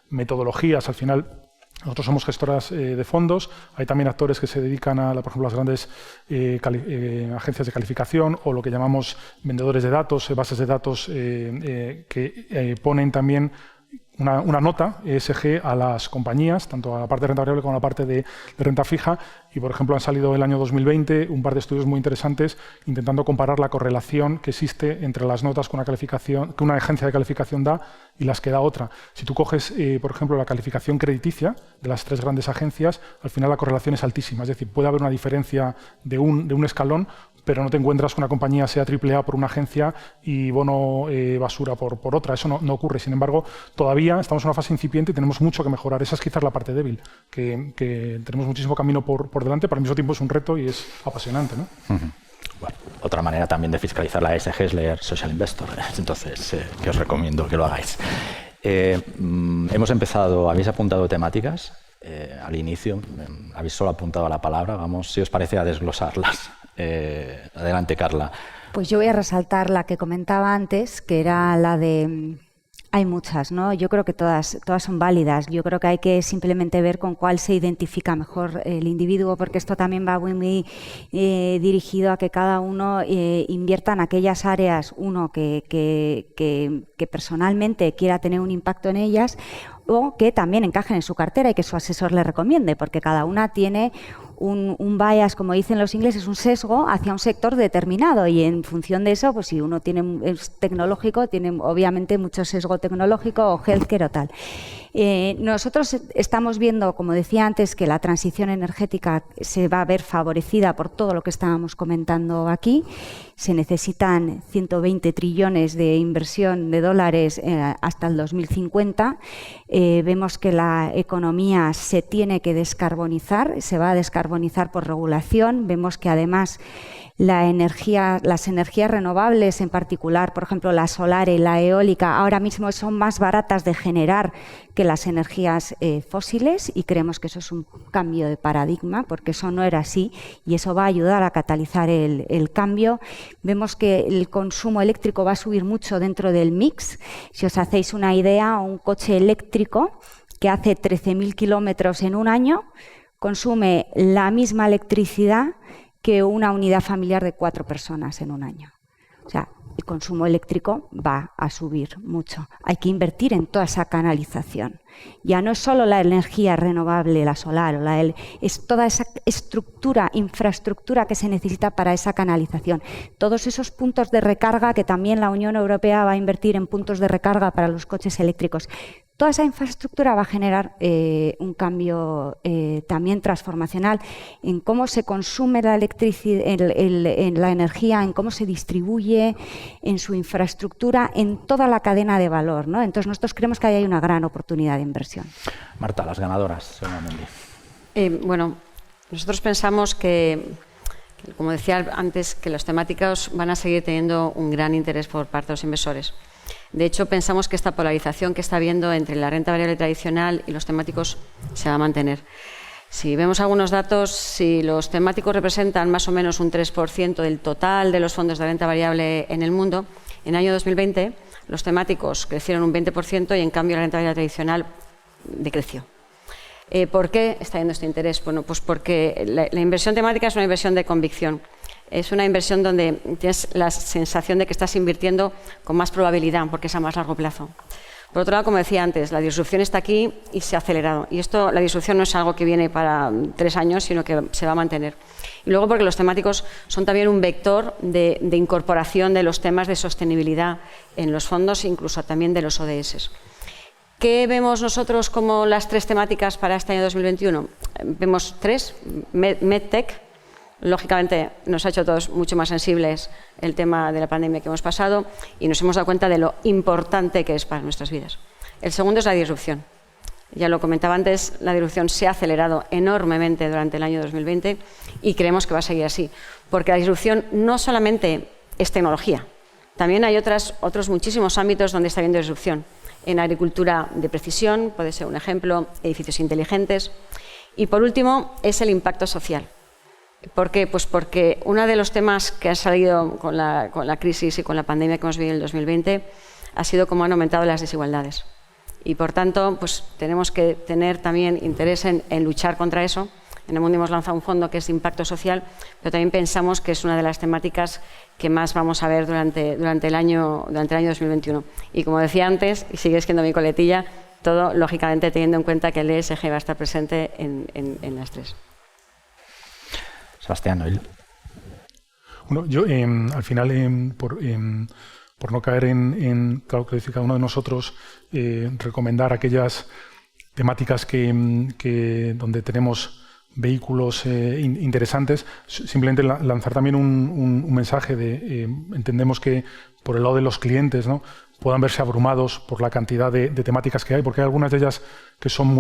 Speaker 3: metodologías. Al final, nosotros somos gestoras de fondos, hay también actores que se dedican a, por ejemplo, las grandes agencias de calificación o lo que llamamos vendedores de datos, bases de datos que ponen también una nota ESG a las compañías, tanto a la parte de renta variable como a la parte de renta fija. Y, por ejemplo, han salido el año 2020 un par de estudios muy interesantes intentando comparar la correlación que existe entre las notas que una agencia de calificación da y las que da otra. Si tú coges, por ejemplo, la calificación crediticia de las 3 grandes agencias, al final la correlación es altísima. Es decir, puede haber una diferencia de un escalón, pero no te encuentras que una compañía sea AAA por una agencia y bono basura por otra. Eso no ocurre. Sin embargo, todavía estamos en una fase incipiente y tenemos mucho que mejorar. Esa es quizás la parte débil, que tenemos muchísimo camino por delante, pero al mismo tiempo es un reto y es apasionante, ¿no?
Speaker 1: Bueno, otra manera también de fiscalizar la ESG es leer Social Investor. Entonces, que os recomiendo que lo hagáis. Hemos empezado, habéis apuntado temáticas al inicio, habéis solo apuntado a la palabra. Vamos, si os parece, a desglosarlas. Adelante, Carla.
Speaker 2: Pues yo voy a resaltar la que comentaba antes, que era la de... Hay muchas, ¿no? Yo creo que todas son válidas. Yo creo que hay que simplemente ver con cuál se identifica mejor el individuo, porque esto también va muy dirigido a que cada uno invierta en aquellas áreas, uno que personalmente quiera tener un impacto en ellas, o que también encajen en su cartera y que su asesor le recomiende, porque cada una tiene un bias, como dicen los ingleses, un sesgo hacia un sector determinado, y en función de eso, pues si uno es tecnológico, tiene obviamente mucho sesgo tecnológico o healthcare o tal. Nosotros estamos viendo, como decía antes, que la transición energética se va a ver favorecida por todo lo que estábamos comentando aquí. Se necesitan 120 trillones de inversión de dólares hasta el 2050. Vemos que la economía se tiene que descarbonizar, se va a descarbonizar por regulación. Vemos que además las energías renovables, en particular, por ejemplo, la solar y la eólica, ahora mismo son más baratas de generar que las energías fósiles, y creemos que eso es un cambio de paradigma, porque eso no era así, y eso va a ayudar a catalizar el cambio. Vemos que el consumo eléctrico va a subir mucho dentro del mix. Si os hacéis una idea, un coche eléctrico que hace 13.000 kilómetros en un año consume la misma electricidad que una unidad familiar de 4 personas en un año. O sea, el consumo eléctrico va a subir mucho. Hay que invertir en toda esa canalización. Ya no es solo la energía renovable, la solar, es toda esa infraestructura que se necesita para esa canalización. Todos esos puntos de recarga, que también la Unión Europea va a invertir en puntos de recarga para los coches eléctricos. Toda esa infraestructura va a generar un cambio también transformacional en cómo se consume la electricidad, en la energía, en cómo se distribuye, en su infraestructura, en toda la cadena de valor, ¿no? Entonces nosotros creemos que ahí hay una gran oportunidad de inversión.
Speaker 1: Marta, las ganadoras.
Speaker 5: Bueno, nosotros pensamos que, como decía antes, que los temáticos van a seguir teniendo un gran interés por parte de los inversores. De hecho, pensamos que esta polarización que está habiendo entre la renta variable tradicional y los temáticos se va a mantener. Si vemos algunos datos, si los temáticos representan más o menos un 3% del total de los fondos de renta variable en el mundo, en el año 2020 los temáticos crecieron un 20% y en cambio la renta variable tradicional decreció. ¿Por qué está habiendo este interés? Bueno, pues porque la inversión temática es una inversión de convicción. Es una inversión donde tienes la sensación de que estás invirtiendo con más probabilidad, porque es a más largo plazo. Por otro lado, como decía antes, la disrupción está aquí y se ha acelerado. Y esto, la disrupción no es algo que viene para 3 años, sino que se va a mantener. Y luego porque los temáticos son también un vector de incorporación de los temas de sostenibilidad en los fondos, incluso también de los ODS. ¿Qué vemos nosotros como las 3 temáticas para este año 2021? Vemos 3, MedTech. Lógicamente nos ha hecho a todos mucho más sensibles el tema de la pandemia que hemos pasado y nos hemos dado cuenta de lo importante que es para nuestras vidas. El segundo es la disrupción. Ya lo comentaba antes, la disrupción se ha acelerado enormemente durante el año 2020 y creemos que va a seguir así, porque la disrupción no solamente es tecnología, también hay otros muchísimos ámbitos donde está habiendo disrupción. En agricultura de precisión, puede ser un ejemplo, edificios inteligentes. Y por último, es el impacto social. ¿Por qué? Pues porque uno de los temas que ha salido con la crisis y con la pandemia que hemos vivido en el 2020 ha sido cómo han aumentado las desigualdades. Y por tanto, pues tenemos que tener también interés en luchar contra eso. En el mundo hemos lanzado un fondo que es de impacto social, pero también pensamos que es una de las temáticas que más vamos a ver durante el año 2021. Y como decía antes, y sigue siendo mi coletilla, todo lógicamente teniendo en cuenta que el ESG va a estar presente en las 3.
Speaker 1: Sebastián, Noel.
Speaker 3: Bueno, yo al final, por no caer claro que decir cada uno de nosotros, recomendar aquellas temáticas donde tenemos vehículos interesantes, simplemente lanzar también un mensaje de entendemos que por el lado de los clientes, ¿no?, puedan verse abrumados por la cantidad de temáticas que hay, porque hay algunas de ellas que son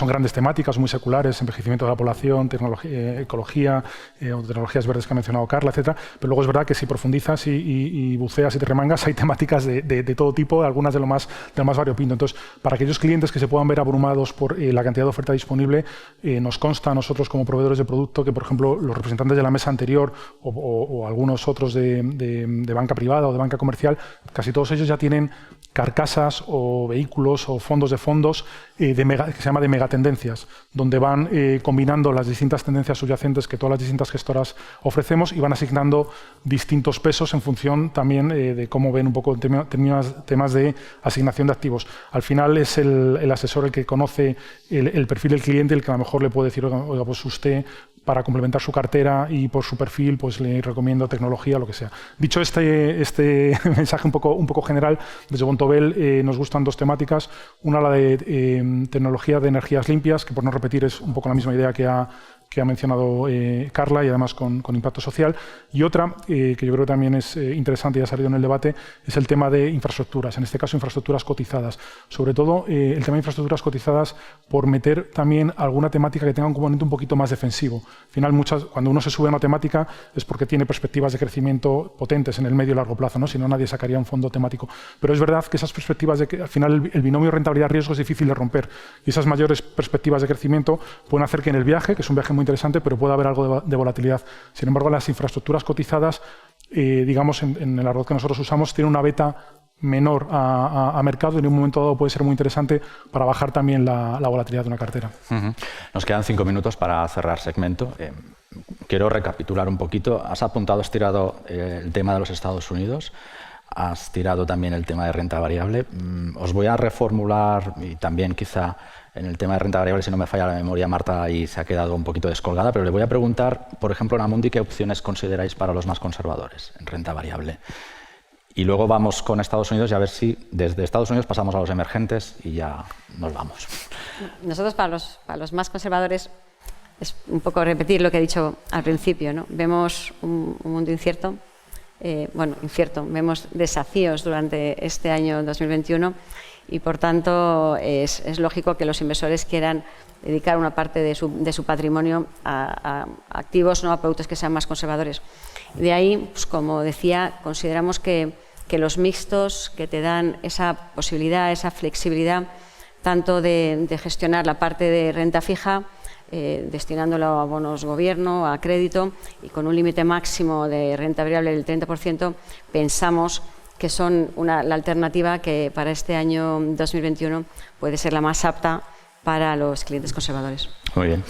Speaker 3: grandes temáticas, muy seculares, envejecimiento de la población, tecnología, ecología, o tecnologías verdes que ha mencionado Carla, etcétera. Pero luego es verdad que si profundizas y buceas y te remangas, hay temáticas de todo tipo, algunas de lo más variopinto. Entonces, para aquellos clientes que se puedan ver abrumados por la cantidad de oferta disponible, nos consta a nosotros como proveedores de producto que, por ejemplo, los representantes de la mesa anterior o algunos otros de banca privada o de banca comercial, casi todos ellos ya tienen carcasas o vehículos o fondos de fondos que se llama de megatendencias, donde van combinando las distintas tendencias subyacentes que todas las distintas gestoras ofrecemos y van asignando distintos pesos en función también de cómo ven un poco temas de asignación de activos. Al final es el asesor el que conoce el perfil del cliente, el que a lo mejor le puede decir, oiga, pues usted, para complementar su cartera y por su perfil, pues le recomiendo tecnología, lo que sea. Dicho este mensaje un poco general, desde Bontobel nos gustan 2 temáticas. Una, la de tecnología de energías limpias, que por no repetir es un poco la misma idea que ha mencionado Carla y además con impacto social. Y otra, que yo creo que también es interesante y ha salido en el debate, es el tema de infraestructuras, en este caso infraestructuras cotizadas. Sobre todo el tema de infraestructuras cotizadas por meter también alguna temática que tenga un componente un poquito más defensivo. Al final, cuando uno se sube a una temática es porque tiene perspectivas de crecimiento potentes en el medio y largo plazo, ¿no? Si no, nadie sacaría un fondo temático. Pero es verdad que esas perspectivas de que al final el binomio rentabilidad-riesgo es difícil de romper y esas mayores perspectivas de crecimiento pueden hacer que en el viaje, que es un viaje muy interesante, pero puede haber algo de volatilidad. Sin embargo, las infraestructuras cotizadas, digamos, en el arroz que nosotros usamos, tienen una beta menor a mercado y en un momento dado puede ser muy interesante para bajar también la volatilidad de una cartera.
Speaker 1: Nos quedan 5 minutos para cerrar segmento. Quiero recapitular un poquito. Has tirado el tema de los Estados Unidos, has tirado también el tema de renta variable. Os voy a reformular y también quizá en el tema de renta variable, si no me falla la memoria, Marta ahí se ha quedado un poquito descolgada, pero le voy a preguntar, por ejemplo, en Amundi, ¿qué opciones consideráis para los más conservadores en renta variable? Y luego vamos con Estados Unidos y a ver si desde Estados Unidos pasamos a los emergentes y ya nos vamos.
Speaker 5: Nosotros para los más conservadores es un poco repetir lo que he dicho al principio, ¿no? Vemos un mundo incierto, incierto, vemos desafíos durante este año 2021 y por tanto es lógico que los inversores quieran dedicar una parte de su patrimonio a activos, no a productos que sean más conservadores. De ahí, pues, como decía, consideramos que los mixtos que te dan esa posibilidad, esa flexibilidad, tanto de gestionar la parte de renta fija, destinándolo a bonos gobierno, a crédito y con un límite máximo de renta variable del 30%, pensamos que son la alternativa que para este año 2021 puede ser la más apta para los clientes conservadores.
Speaker 1: Muy bien.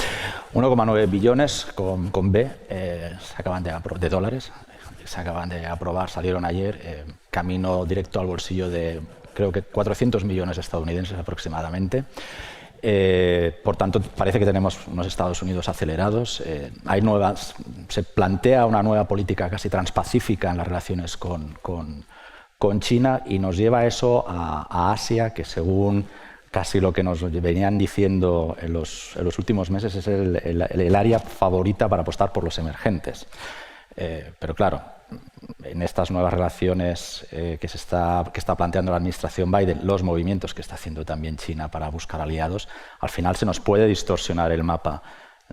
Speaker 1: 1,9 billones con B se acaban de dólares, se acaban de aprobar, salieron ayer, camino directo al bolsillo de creo que 400 millones estadounidenses aproximadamente. Por tanto, parece que tenemos unos Estados Unidos acelerados. Se plantea una nueva política casi transpacífica en las relaciones con China, y nos lleva eso a Asia, que según casi lo que nos venían diciendo en los últimos meses es el área favorita para apostar por los emergentes. Pero claro, en estas nuevas relaciones que está planteando la administración Biden, los movimientos que está haciendo también China para buscar aliados, al final se nos puede distorsionar el mapa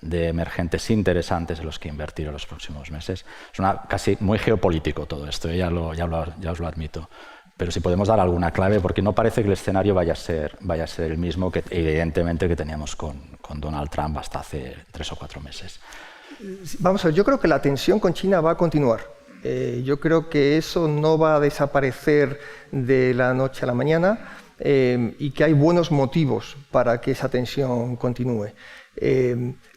Speaker 1: de emergentes interesantes en los que invertir en los próximos meses. Es casi muy geopolítico todo esto, ya os lo admito. Pero si podemos dar alguna clave, porque no parece que el escenario vaya a ser el mismo que evidentemente que teníamos con Donald Trump hasta hace 3 o 4 meses.
Speaker 4: Vamos a ver, yo creo que la tensión con China va a continuar. Yo creo que eso no va a desaparecer de la noche a la mañana y que hay buenos motivos para que esa tensión continúe.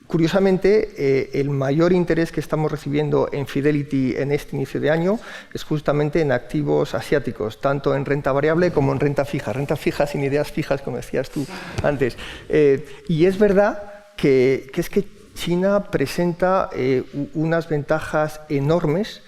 Speaker 4: Curiosamente, el mayor interés que estamos recibiendo en Fidelity en este inicio de año es justamente en activos asiáticos, tanto en renta variable como en renta fija sin ideas fijas, como decías tú antes. Y es verdad que China presenta unas ventajas enormes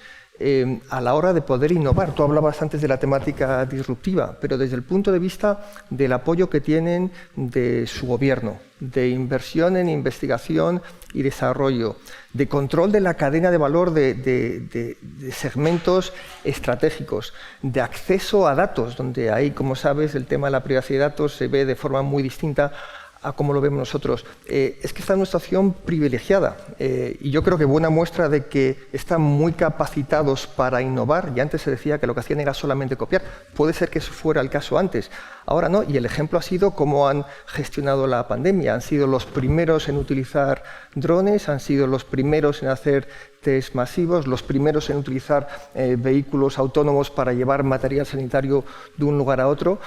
Speaker 4: a la hora de poder innovar. Tú hablabas antes de la temática disruptiva, pero desde el punto de vista del apoyo que tienen de su gobierno, de inversión en investigación y desarrollo, de control de la cadena de valor de segmentos estratégicos, de acceso a datos, donde ahí, como sabes, el tema de la privacidad de datos se ve de forma muy distinta a cómo lo vemos nosotros. Es que está en una situación privilegiada y yo creo que buena muestra de que están muy capacitados para innovar. Y antes se decía que lo que hacían era solamente copiar. Puede ser que eso fuera el caso antes. Ahora no, y el ejemplo ha sido cómo han gestionado la pandemia. Han sido los primeros en utilizar drones, han sido los primeros en hacer test masivos, los primeros en utilizar vehículos autónomos para llevar material sanitario de un lugar a otro.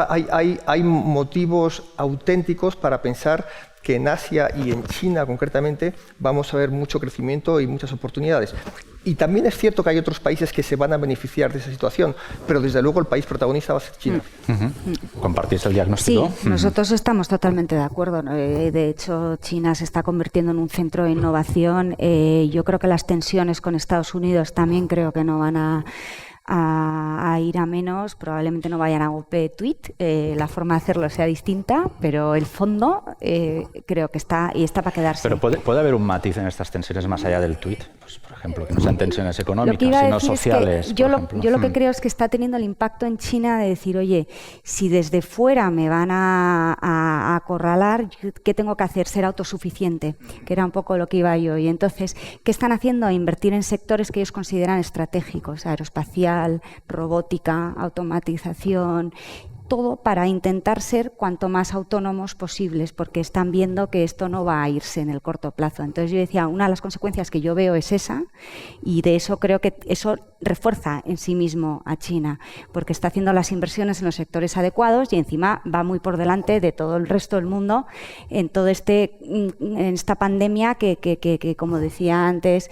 Speaker 4: Hay motivos auténticos para pensar que en Asia y en China concretamente vamos a ver mucho crecimiento y muchas oportunidades. Y también es cierto que hay otros países que se van a beneficiar de esa situación, pero desde luego el país protagonista va a ser China.
Speaker 1: ¿Compartís el diagnóstico?
Speaker 2: Sí, nosotros estamos totalmente de acuerdo. De hecho, China se está convirtiendo en un centro de innovación. Yo creo que las tensiones con Estados Unidos también creo que no van a ir a menos, probablemente no vayan a golpe de tweet, la forma de hacerlo sea distinta, pero el fondo creo que está para quedarse.
Speaker 1: Pero puede haber un matiz en estas tensiones más allá del tweet, pues, por ejemplo, que no sean tensiones económicas, sino sociales.
Speaker 2: Es que yo lo que creo es que está teniendo el impacto en China de decir, oye, si desde fuera me van a acorralar, ¿qué tengo que hacer? Ser autosuficiente, que era un poco lo que iba yo. Y entonces, ¿qué están haciendo? Invertir en sectores que ellos consideran estratégicos, aeroespacial, robótica, automatización, todo para intentar ser cuanto más autónomos posibles, porque están viendo que esto no va a irse en el corto plazo. Entonces yo decía, una de las consecuencias que yo veo es esa, y de eso creo que eso refuerza en sí mismo a China, porque está haciendo las inversiones en los sectores adecuados y encima va muy por delante de todo el resto del mundo en esta pandemia que como decía antes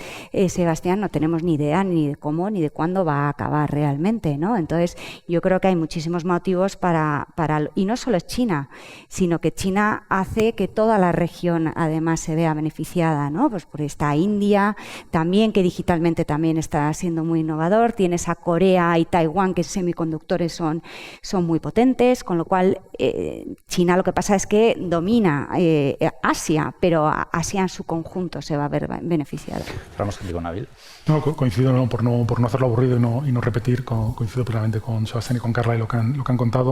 Speaker 2: Sebastián, no tenemos ni idea ni de cómo ni de cuándo va a acabar realmente, ¿no? Entonces yo creo que hay muchísimos motivos y no solo es China, sino que China hace que toda la región además se vea beneficiada, ¿no? Pues por esta India también, que digitalmente también está siendo muy innovador, tienes a Corea y Taiwán, que semiconductores son muy potentes, con lo cual China lo que pasa es que domina Asia, pero Asia en su conjunto se va a ver beneficiada.
Speaker 1: Vamos contigo, Nabil.
Speaker 3: No, coincido, no, por no hacerlo aburrido y no repetir, coincido plenamente con Sebastián y con Carla y lo que han contado.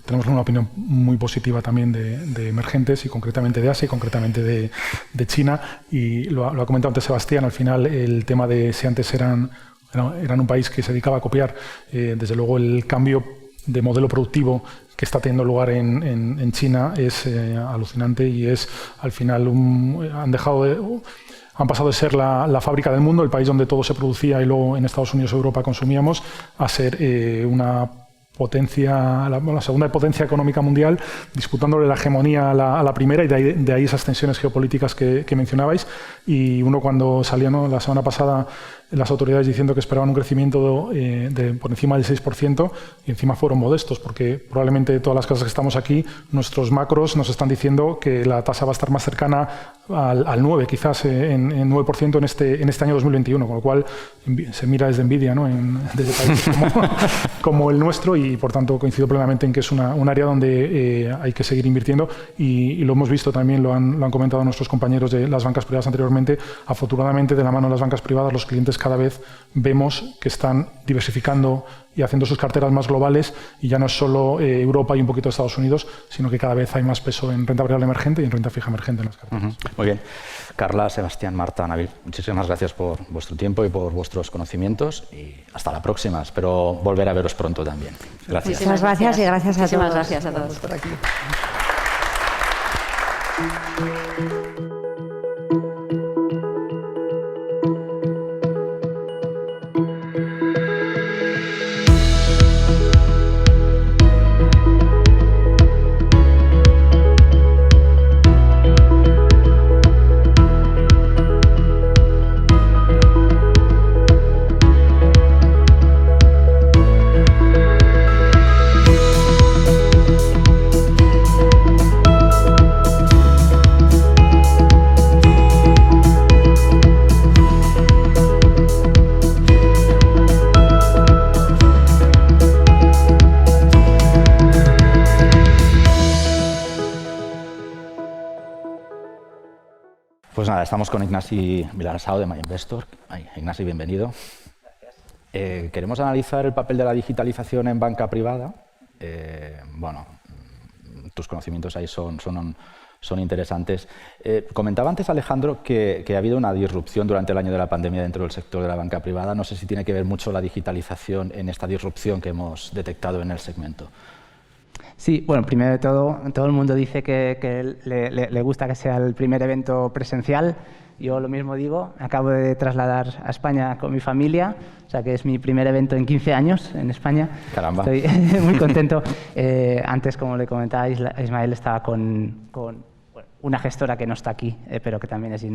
Speaker 3: Tenemos una opinión muy positiva también de emergentes y concretamente de Asia y concretamente de China. Y lo ha comentado antes Sebastián, al final el tema de si antes eran un país que se dedicaba a copiar, desde luego el cambio de modelo productivo que está teniendo lugar en China es alucinante y es al final han pasado de ser la fábrica del mundo, el país donde todo se producía y luego en Estados Unidos o Europa consumíamos, a ser una la segunda potencia económica mundial, disputándole la hegemonía a la primera, y de ahí esas tensiones geopolíticas que mencionabais. Y uno, cuando salía, ¿no?, la semana pasada las autoridades diciendo que esperaban un crecimiento por encima del 6%, y encima fueron modestos, porque probablemente todas las casas que estamos aquí, nuestros macros nos están diciendo que la tasa va a estar más cercana al 9, quizás en 9% en este año 2021, con lo cual se mira desde envidia, ¿no?, desde países como el nuestro, y por tanto coincido plenamente en que es un área donde hay que seguir invirtiendo, y lo hemos visto también, lo han comentado nuestros compañeros de las bancas privadas anteriormente. Afortunadamente, de la mano de las bancas privadas, los clientes cada vez vemos que están diversificando y haciendo sus carteras más globales, y ya no es solo Europa y un poquito Estados Unidos, sino que cada vez hay más peso en renta variable emergente y en renta fija emergente en las carteras.
Speaker 1: Muy bien. Carla, Sebastián, Marta, Nabil, muchísimas gracias por vuestro tiempo y por vuestros conocimientos, y hasta la próxima. Espero volver a veros pronto también. Gracias.
Speaker 2: Muchas gracias y gracias a todos.
Speaker 5: Muchísimas gracias a todos.
Speaker 4: Por aquí.
Speaker 1: Pues nada, estamos con Ignasi Vilarsao de MyInvestor. Ignasi, bienvenido. Queremos analizar el papel de la digitalización en banca privada. Bueno, tus conocimientos ahí son interesantes. Comentaba antes Alejandro que ha habido una disrupción durante el año de la pandemia dentro del sector de la banca privada. No sé si tiene que ver mucho la digitalización en esta disrupción que hemos detectado en el segmento.
Speaker 6: Sí, bueno, primero de todo el mundo dice que le gusta que sea el primer evento presencial. Yo lo mismo digo, acabo de trasladar a España con mi familia, o sea que es mi primer evento en 15 años en España.
Speaker 1: Caramba.
Speaker 6: Estoy muy contento. Antes, como le comentaba Ismael, estaba con una gestora que no está aquí, pero que también es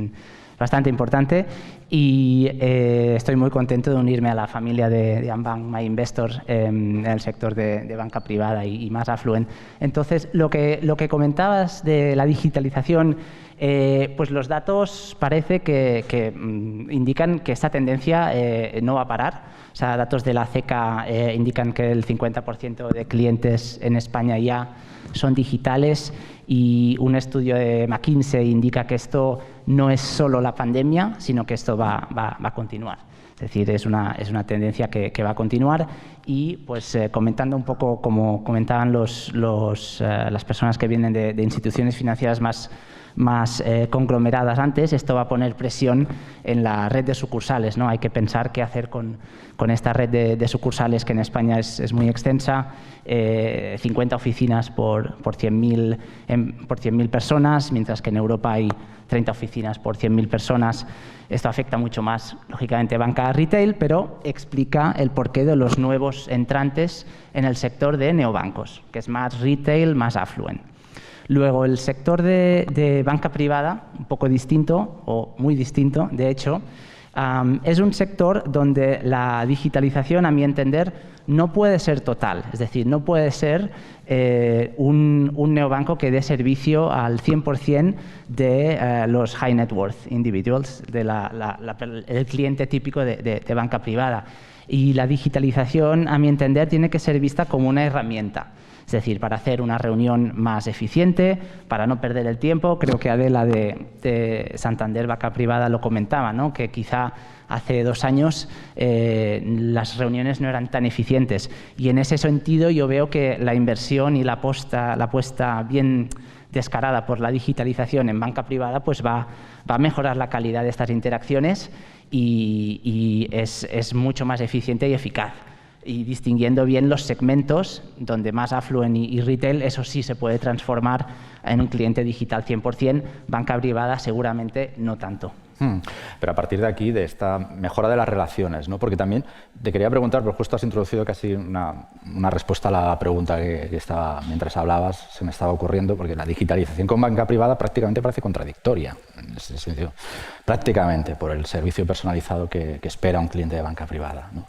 Speaker 6: bastante importante, y estoy muy contento de unirme a la familia de Ambank MyInvestor en el sector de banca privada y más affluent. Entonces, lo que comentabas de la digitalización, pues los datos parece que indican que esta tendencia no va a parar. O sea, datos de la CECA indican que el 50% de clientes en España ya son digitales, y un estudio de McKinsey indica que esto no es solo la pandemia, sino que esto va a continuar. Es decir, es una tendencia que va a continuar, y pues comentando un poco como comentaban las personas que vienen de instituciones financieras más conglomeradas antes, esto va a poner presión en la red de sucursales, ¿no? Hay que pensar qué hacer con esta red de sucursales, que en España es muy extensa, 50 oficinas por 100.000 personas, mientras que en Europa hay 30 oficinas por 100.000 personas. Esto afecta mucho más, lógicamente, banca retail, pero explica el porqué de los nuevos entrantes en el sector de neobancos, que es más retail, más affluent. Luego, el sector de banca privada, un poco distinto, o muy distinto, de hecho, es un sector donde la digitalización, a mi entender, no puede ser total. Es decir, no puede ser un neobanco que dé servicio al 100% de los high net worth individuals, el cliente típico de banca privada. Y la digitalización, a mi entender, tiene que ser vista como una herramienta. Es decir, para hacer una reunión más eficiente, para no perder el tiempo. Creo que Adela de Santander Banca Privada lo comentaba, ¿no? Que quizá hace 2 años las reuniones no eran tan eficientes. Y en ese sentido yo veo que la inversión y la apuesta bien descarada por la digitalización en banca privada pues va a mejorar la calidad de estas interacciones y es mucho más eficiente y eficaz. Y distinguiendo bien los segmentos, donde más affluent y retail, eso sí se puede transformar en un cliente digital 100%, banca privada seguramente no tanto.
Speaker 1: Pero a partir de aquí, de esta mejora de las relaciones, ¿no? Porque también te quería preguntar, porque justo has introducido casi una respuesta a la pregunta que estaba, mientras hablabas, se me estaba ocurriendo, porque la digitalización con banca privada prácticamente parece contradictoria, en ese sentido, prácticamente por el servicio personalizado que espera un cliente de banca privada, ¿no?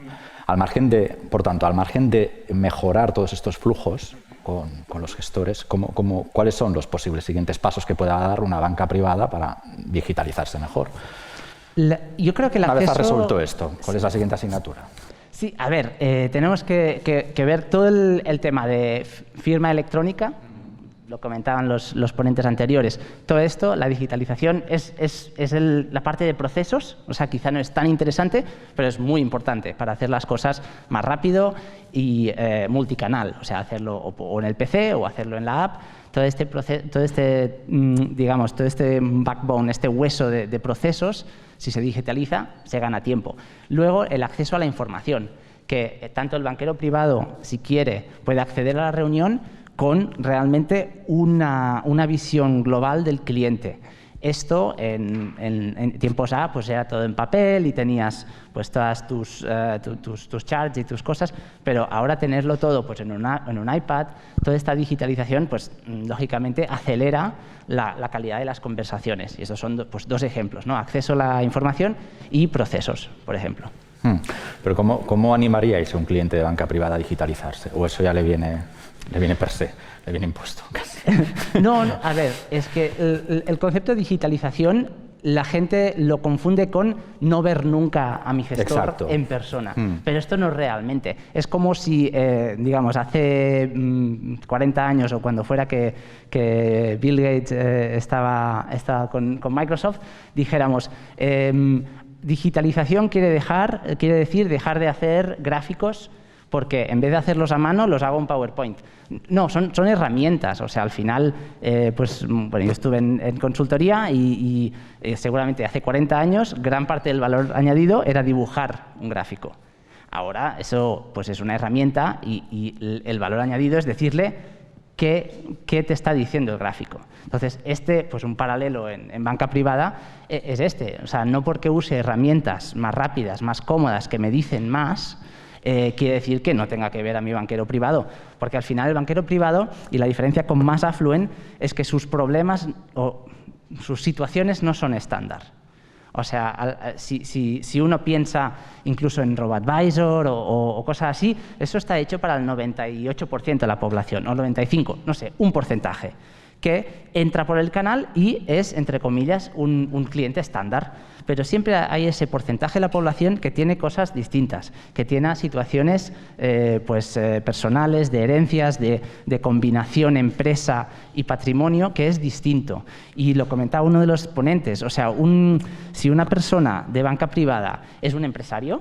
Speaker 1: Al margen de, por tanto, al margen de mejorar todos estos flujos con los gestores, ¿cuáles son los posibles siguientes pasos que pueda dar una banca privada para digitalizarse mejor?
Speaker 6: Yo creo que el
Speaker 1: Una vez
Speaker 6: acceso...
Speaker 1: has resuelto esto, ¿cuál es la siguiente asignatura?
Speaker 6: Sí, a ver, tenemos que ver todo el tema de firma electrónica, lo comentaban los ponentes anteriores. Todo esto, la digitalización, es la parte de procesos, o sea, quizá no es tan interesante, pero es muy importante para hacer las cosas más rápido y multicanal, o sea, hacerlo o en el PC o hacerlo en la app. Todo este backbone, este hueso de procesos, si se digitaliza, se gana tiempo. Luego, el acceso a la información, que tanto el banquero privado, si quiere, puede acceder a la reunión con realmente una visión global del cliente. Esto en tiempos A pues era todo en papel y tenías pues todas tus charts y tus cosas, pero ahora tenerlo todo pues en un iPad, toda esta digitalización pues lógicamente acelera la calidad de las conversaciones. Y estos son pues dos ejemplos, ¿no? Acceso a la información y procesos, por ejemplo.
Speaker 1: Pero ¿cómo animaríais a un cliente de banca privada a digitalizarse? ¿O eso ya le viene per se, le viene impuesto casi?
Speaker 6: No, a ver, es que el concepto de digitalización la gente lo confunde con no ver nunca a mi gestor
Speaker 1: Exacto.
Speaker 6: en persona. Pero esto no es realmente. Es como si, digamos, hace 40 años o cuando fuera que Bill Gates estaba con Microsoft, dijéramos... digitalización quiere decir dejar de hacer gráficos porque en vez de hacerlos a mano los hago en PowerPoint. No, son herramientas. O sea, al final, bueno, yo estuve en consultoría y seguramente hace 40 años gran parte del valor añadido era dibujar un gráfico. Ahora eso pues es una herramienta y el valor añadido es decirle qué te está diciendo el gráfico. Entonces, pues un paralelo en banca privada es este. O sea, no porque use herramientas más rápidas, más cómodas, que me dicen más, quiere decir que no tenga que ver a mi banquero privado. Porque al final el banquero privado, y la diferencia con Mass Affluent, es que sus problemas o sus situaciones no son estándar. O sea, si uno piensa incluso en RoboAdvisor o cosas así, eso está hecho para el 98% de la población, o el 95%, no sé, un porcentaje, que entra por el canal y es, entre comillas, un cliente estándar. Pero siempre hay ese porcentaje de la población que tiene cosas distintas, que tiene situaciones personales, de herencias, de combinación empresa y patrimonio, que es distinto. Y lo comentaba uno de los ponentes, o sea, si una persona de banca privada es un empresario,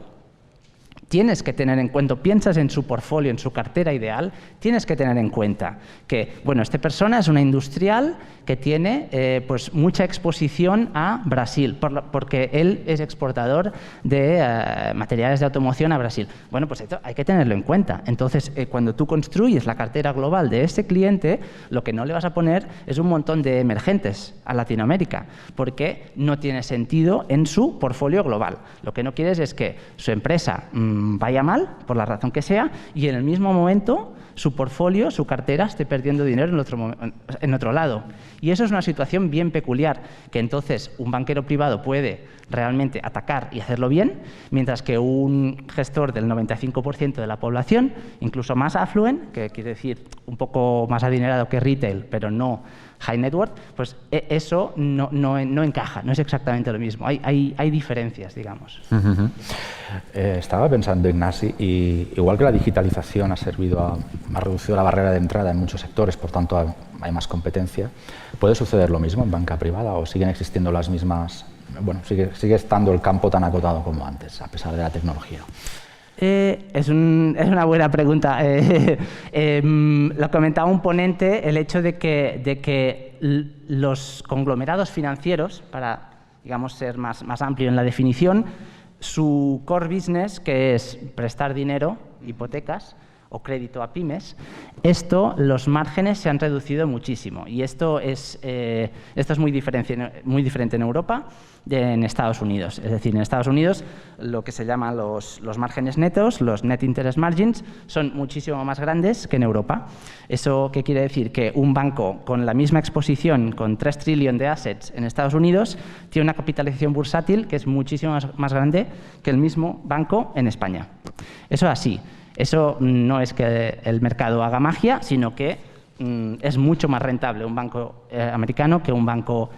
Speaker 6: tienes que tener en cuenta, piensas en su portfolio, en su cartera ideal, tienes que tener en cuenta que, bueno, esta persona es una industrial que tiene pues mucha exposición a Brasil, porque él es exportador de materiales de automoción a Brasil. Bueno, pues esto hay que tenerlo en cuenta. Entonces, cuando tú construyes la cartera global de ese cliente, lo que no le vas a poner es un montón de emergentes a Latinoamérica, porque no tiene sentido en su portfolio global. Lo que no quieres es que su empresa vaya mal, por la razón que sea, y en el mismo momento su portfolio, su cartera, esté perdiendo dinero en otro lado. Y eso es una situación bien peculiar, que entonces un banquero privado puede realmente atacar y hacerlo bien, mientras que un gestor del 95% de la población, incluso más affluent, que quiere decir un poco más adinerado que retail, pero no high net worth, pues eso no encaja, no es exactamente lo mismo. Hay diferencias, digamos.
Speaker 1: Estaba pensando, Ignasi, y igual que la digitalización ha reducido la barrera de entrada en muchos sectores, por tanto hay más competencia, ¿puede suceder lo mismo en banca privada o siguen existiendo las mismas? Bueno, sigue estando el campo tan acotado como antes, a pesar de la tecnología.
Speaker 6: Es una buena pregunta. Lo comentaba un ponente, el hecho de que los conglomerados financieros, para digamos ser más amplio en la definición, su core business, que es prestar dinero, hipotecas o crédito a pymes, los márgenes se han reducido muchísimo. Y esto es muy diferente en Europa en Estados Unidos. Es decir, en Estados Unidos lo que se llama los márgenes netos, los net interest margins, son muchísimo más grandes que en Europa. ¿Eso qué quiere decir? Que un banco con la misma exposición, con 3 trillones de assets en Estados Unidos, tiene una capitalización bursátil que es muchísimo más grande que el mismo banco en España. Eso es así. Eso no es que el mercado haga magia, sino que es mucho más rentable un banco americano que un banco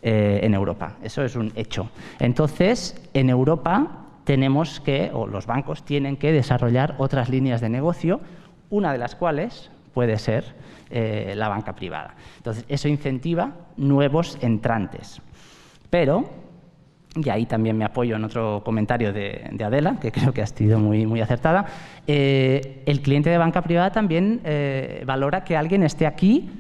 Speaker 6: en Europa. Eso es un hecho. Entonces, en Europa tenemos que, o los bancos tienen que desarrollar otras líneas de negocio, una de las cuales puede ser la banca privada. Entonces, eso incentiva nuevos entrantes. Pero, y ahí también me apoyo en otro comentario de Adela, que creo que ha sido muy acertada, el cliente de banca privada también valora que alguien esté aquí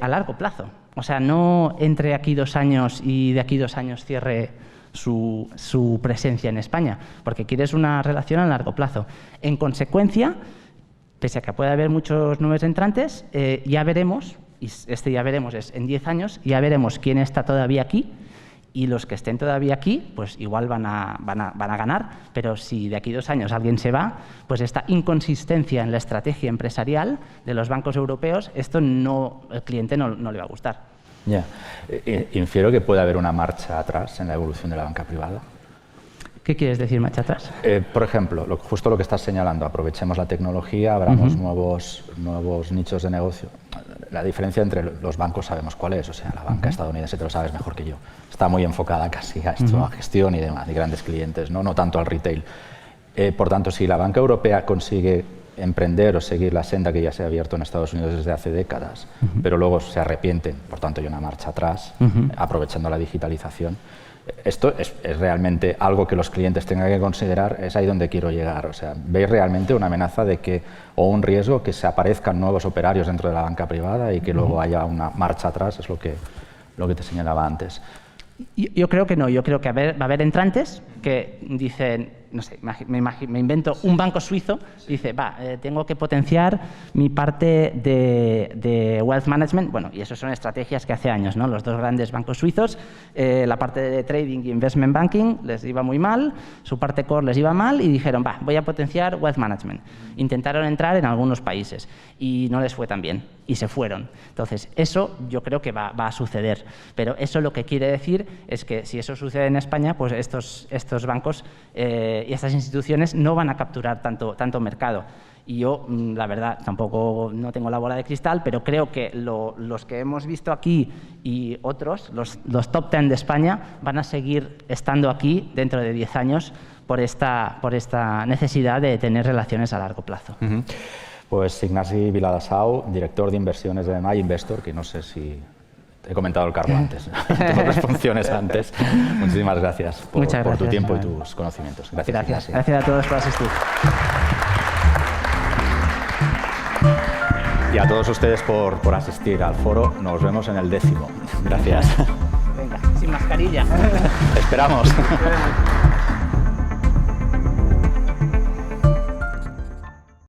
Speaker 6: a largo plazo. O sea, no entre aquí 2 años y de aquí 2 años cierre su presencia en España, porque quieres una relación a largo plazo. En consecuencia, pese a que puede haber muchos nuevos entrantes, ya veremos, y ya veremos es en 10 años, ya veremos quién está todavía aquí, y los que estén todavía aquí, pues igual van a ganar, pero si de aquí 2 años alguien se va, pues esta inconsistencia en la estrategia empresarial de los bancos europeos, esto el cliente no le va a gustar.
Speaker 1: Ya. Infiero que puede haber una marcha atrás en la evolución de la banca privada.
Speaker 6: ¿Qué quieres decir, marcha atrás?
Speaker 1: Por ejemplo, justo lo que estás señalando, aprovechemos la tecnología, abramos nuevos nichos de negocio. La diferencia entre los bancos sabemos cuál es, o sea, la banca estadounidense te lo sabes mejor que yo. Está muy enfocada casi a esto, a gestión y demás, y grandes clientes, no tanto al retail. Por tanto, si la banca europea consigue emprender o seguir la senda que ya se ha abierto en Estados Unidos desde hace décadas, pero luego se arrepienten, por tanto hay una marcha atrás, aprovechando la digitalización, esto es realmente algo que los clientes tengan que considerar, es ahí donde quiero llegar. O sea, ¿veis realmente una amenaza de que, o un riesgo que se aparezcan nuevos operarios dentro de la banca privada y que luego haya una marcha atrás? Es lo que te señalaba antes.
Speaker 6: Yo creo que no, yo creo que va a haber entrantes que dicen, no sé, me invento un banco suizo, dice, tengo que potenciar mi parte de wealth management, bueno, y eso son estrategias que hace años, ¿no? Los 2 grandes bancos suizos, la parte de trading y investment banking les iba muy mal, su parte core les iba mal y dijeron, voy a potenciar wealth management. Intentaron entrar en algunos países y no les fue tan bien y se fueron. Entonces, eso yo creo que va a suceder, pero eso lo que quiere decir es que si eso sucede en España, pues estos bancos y estas instituciones no van a capturar tanto mercado. Y yo, la verdad, tampoco no tengo la bola de cristal, pero creo que los que hemos visto aquí y otros, los top 10 de España, van a seguir estando aquí dentro de 10 años por esta necesidad de tener relaciones a largo plazo.
Speaker 1: Pues Ignasi Viladasau, director de inversiones de My Investor, que no sé si he comentado el cargo antes, tengo las funciones antes. Muchísimas gracias por tu tiempo y tus conocimientos. Gracias.
Speaker 6: Gracias a todos por asistir.
Speaker 1: Y a todos ustedes por asistir al foro. Nos vemos en el 10º. Gracias.
Speaker 6: Venga, sin mascarilla.
Speaker 1: Esperamos.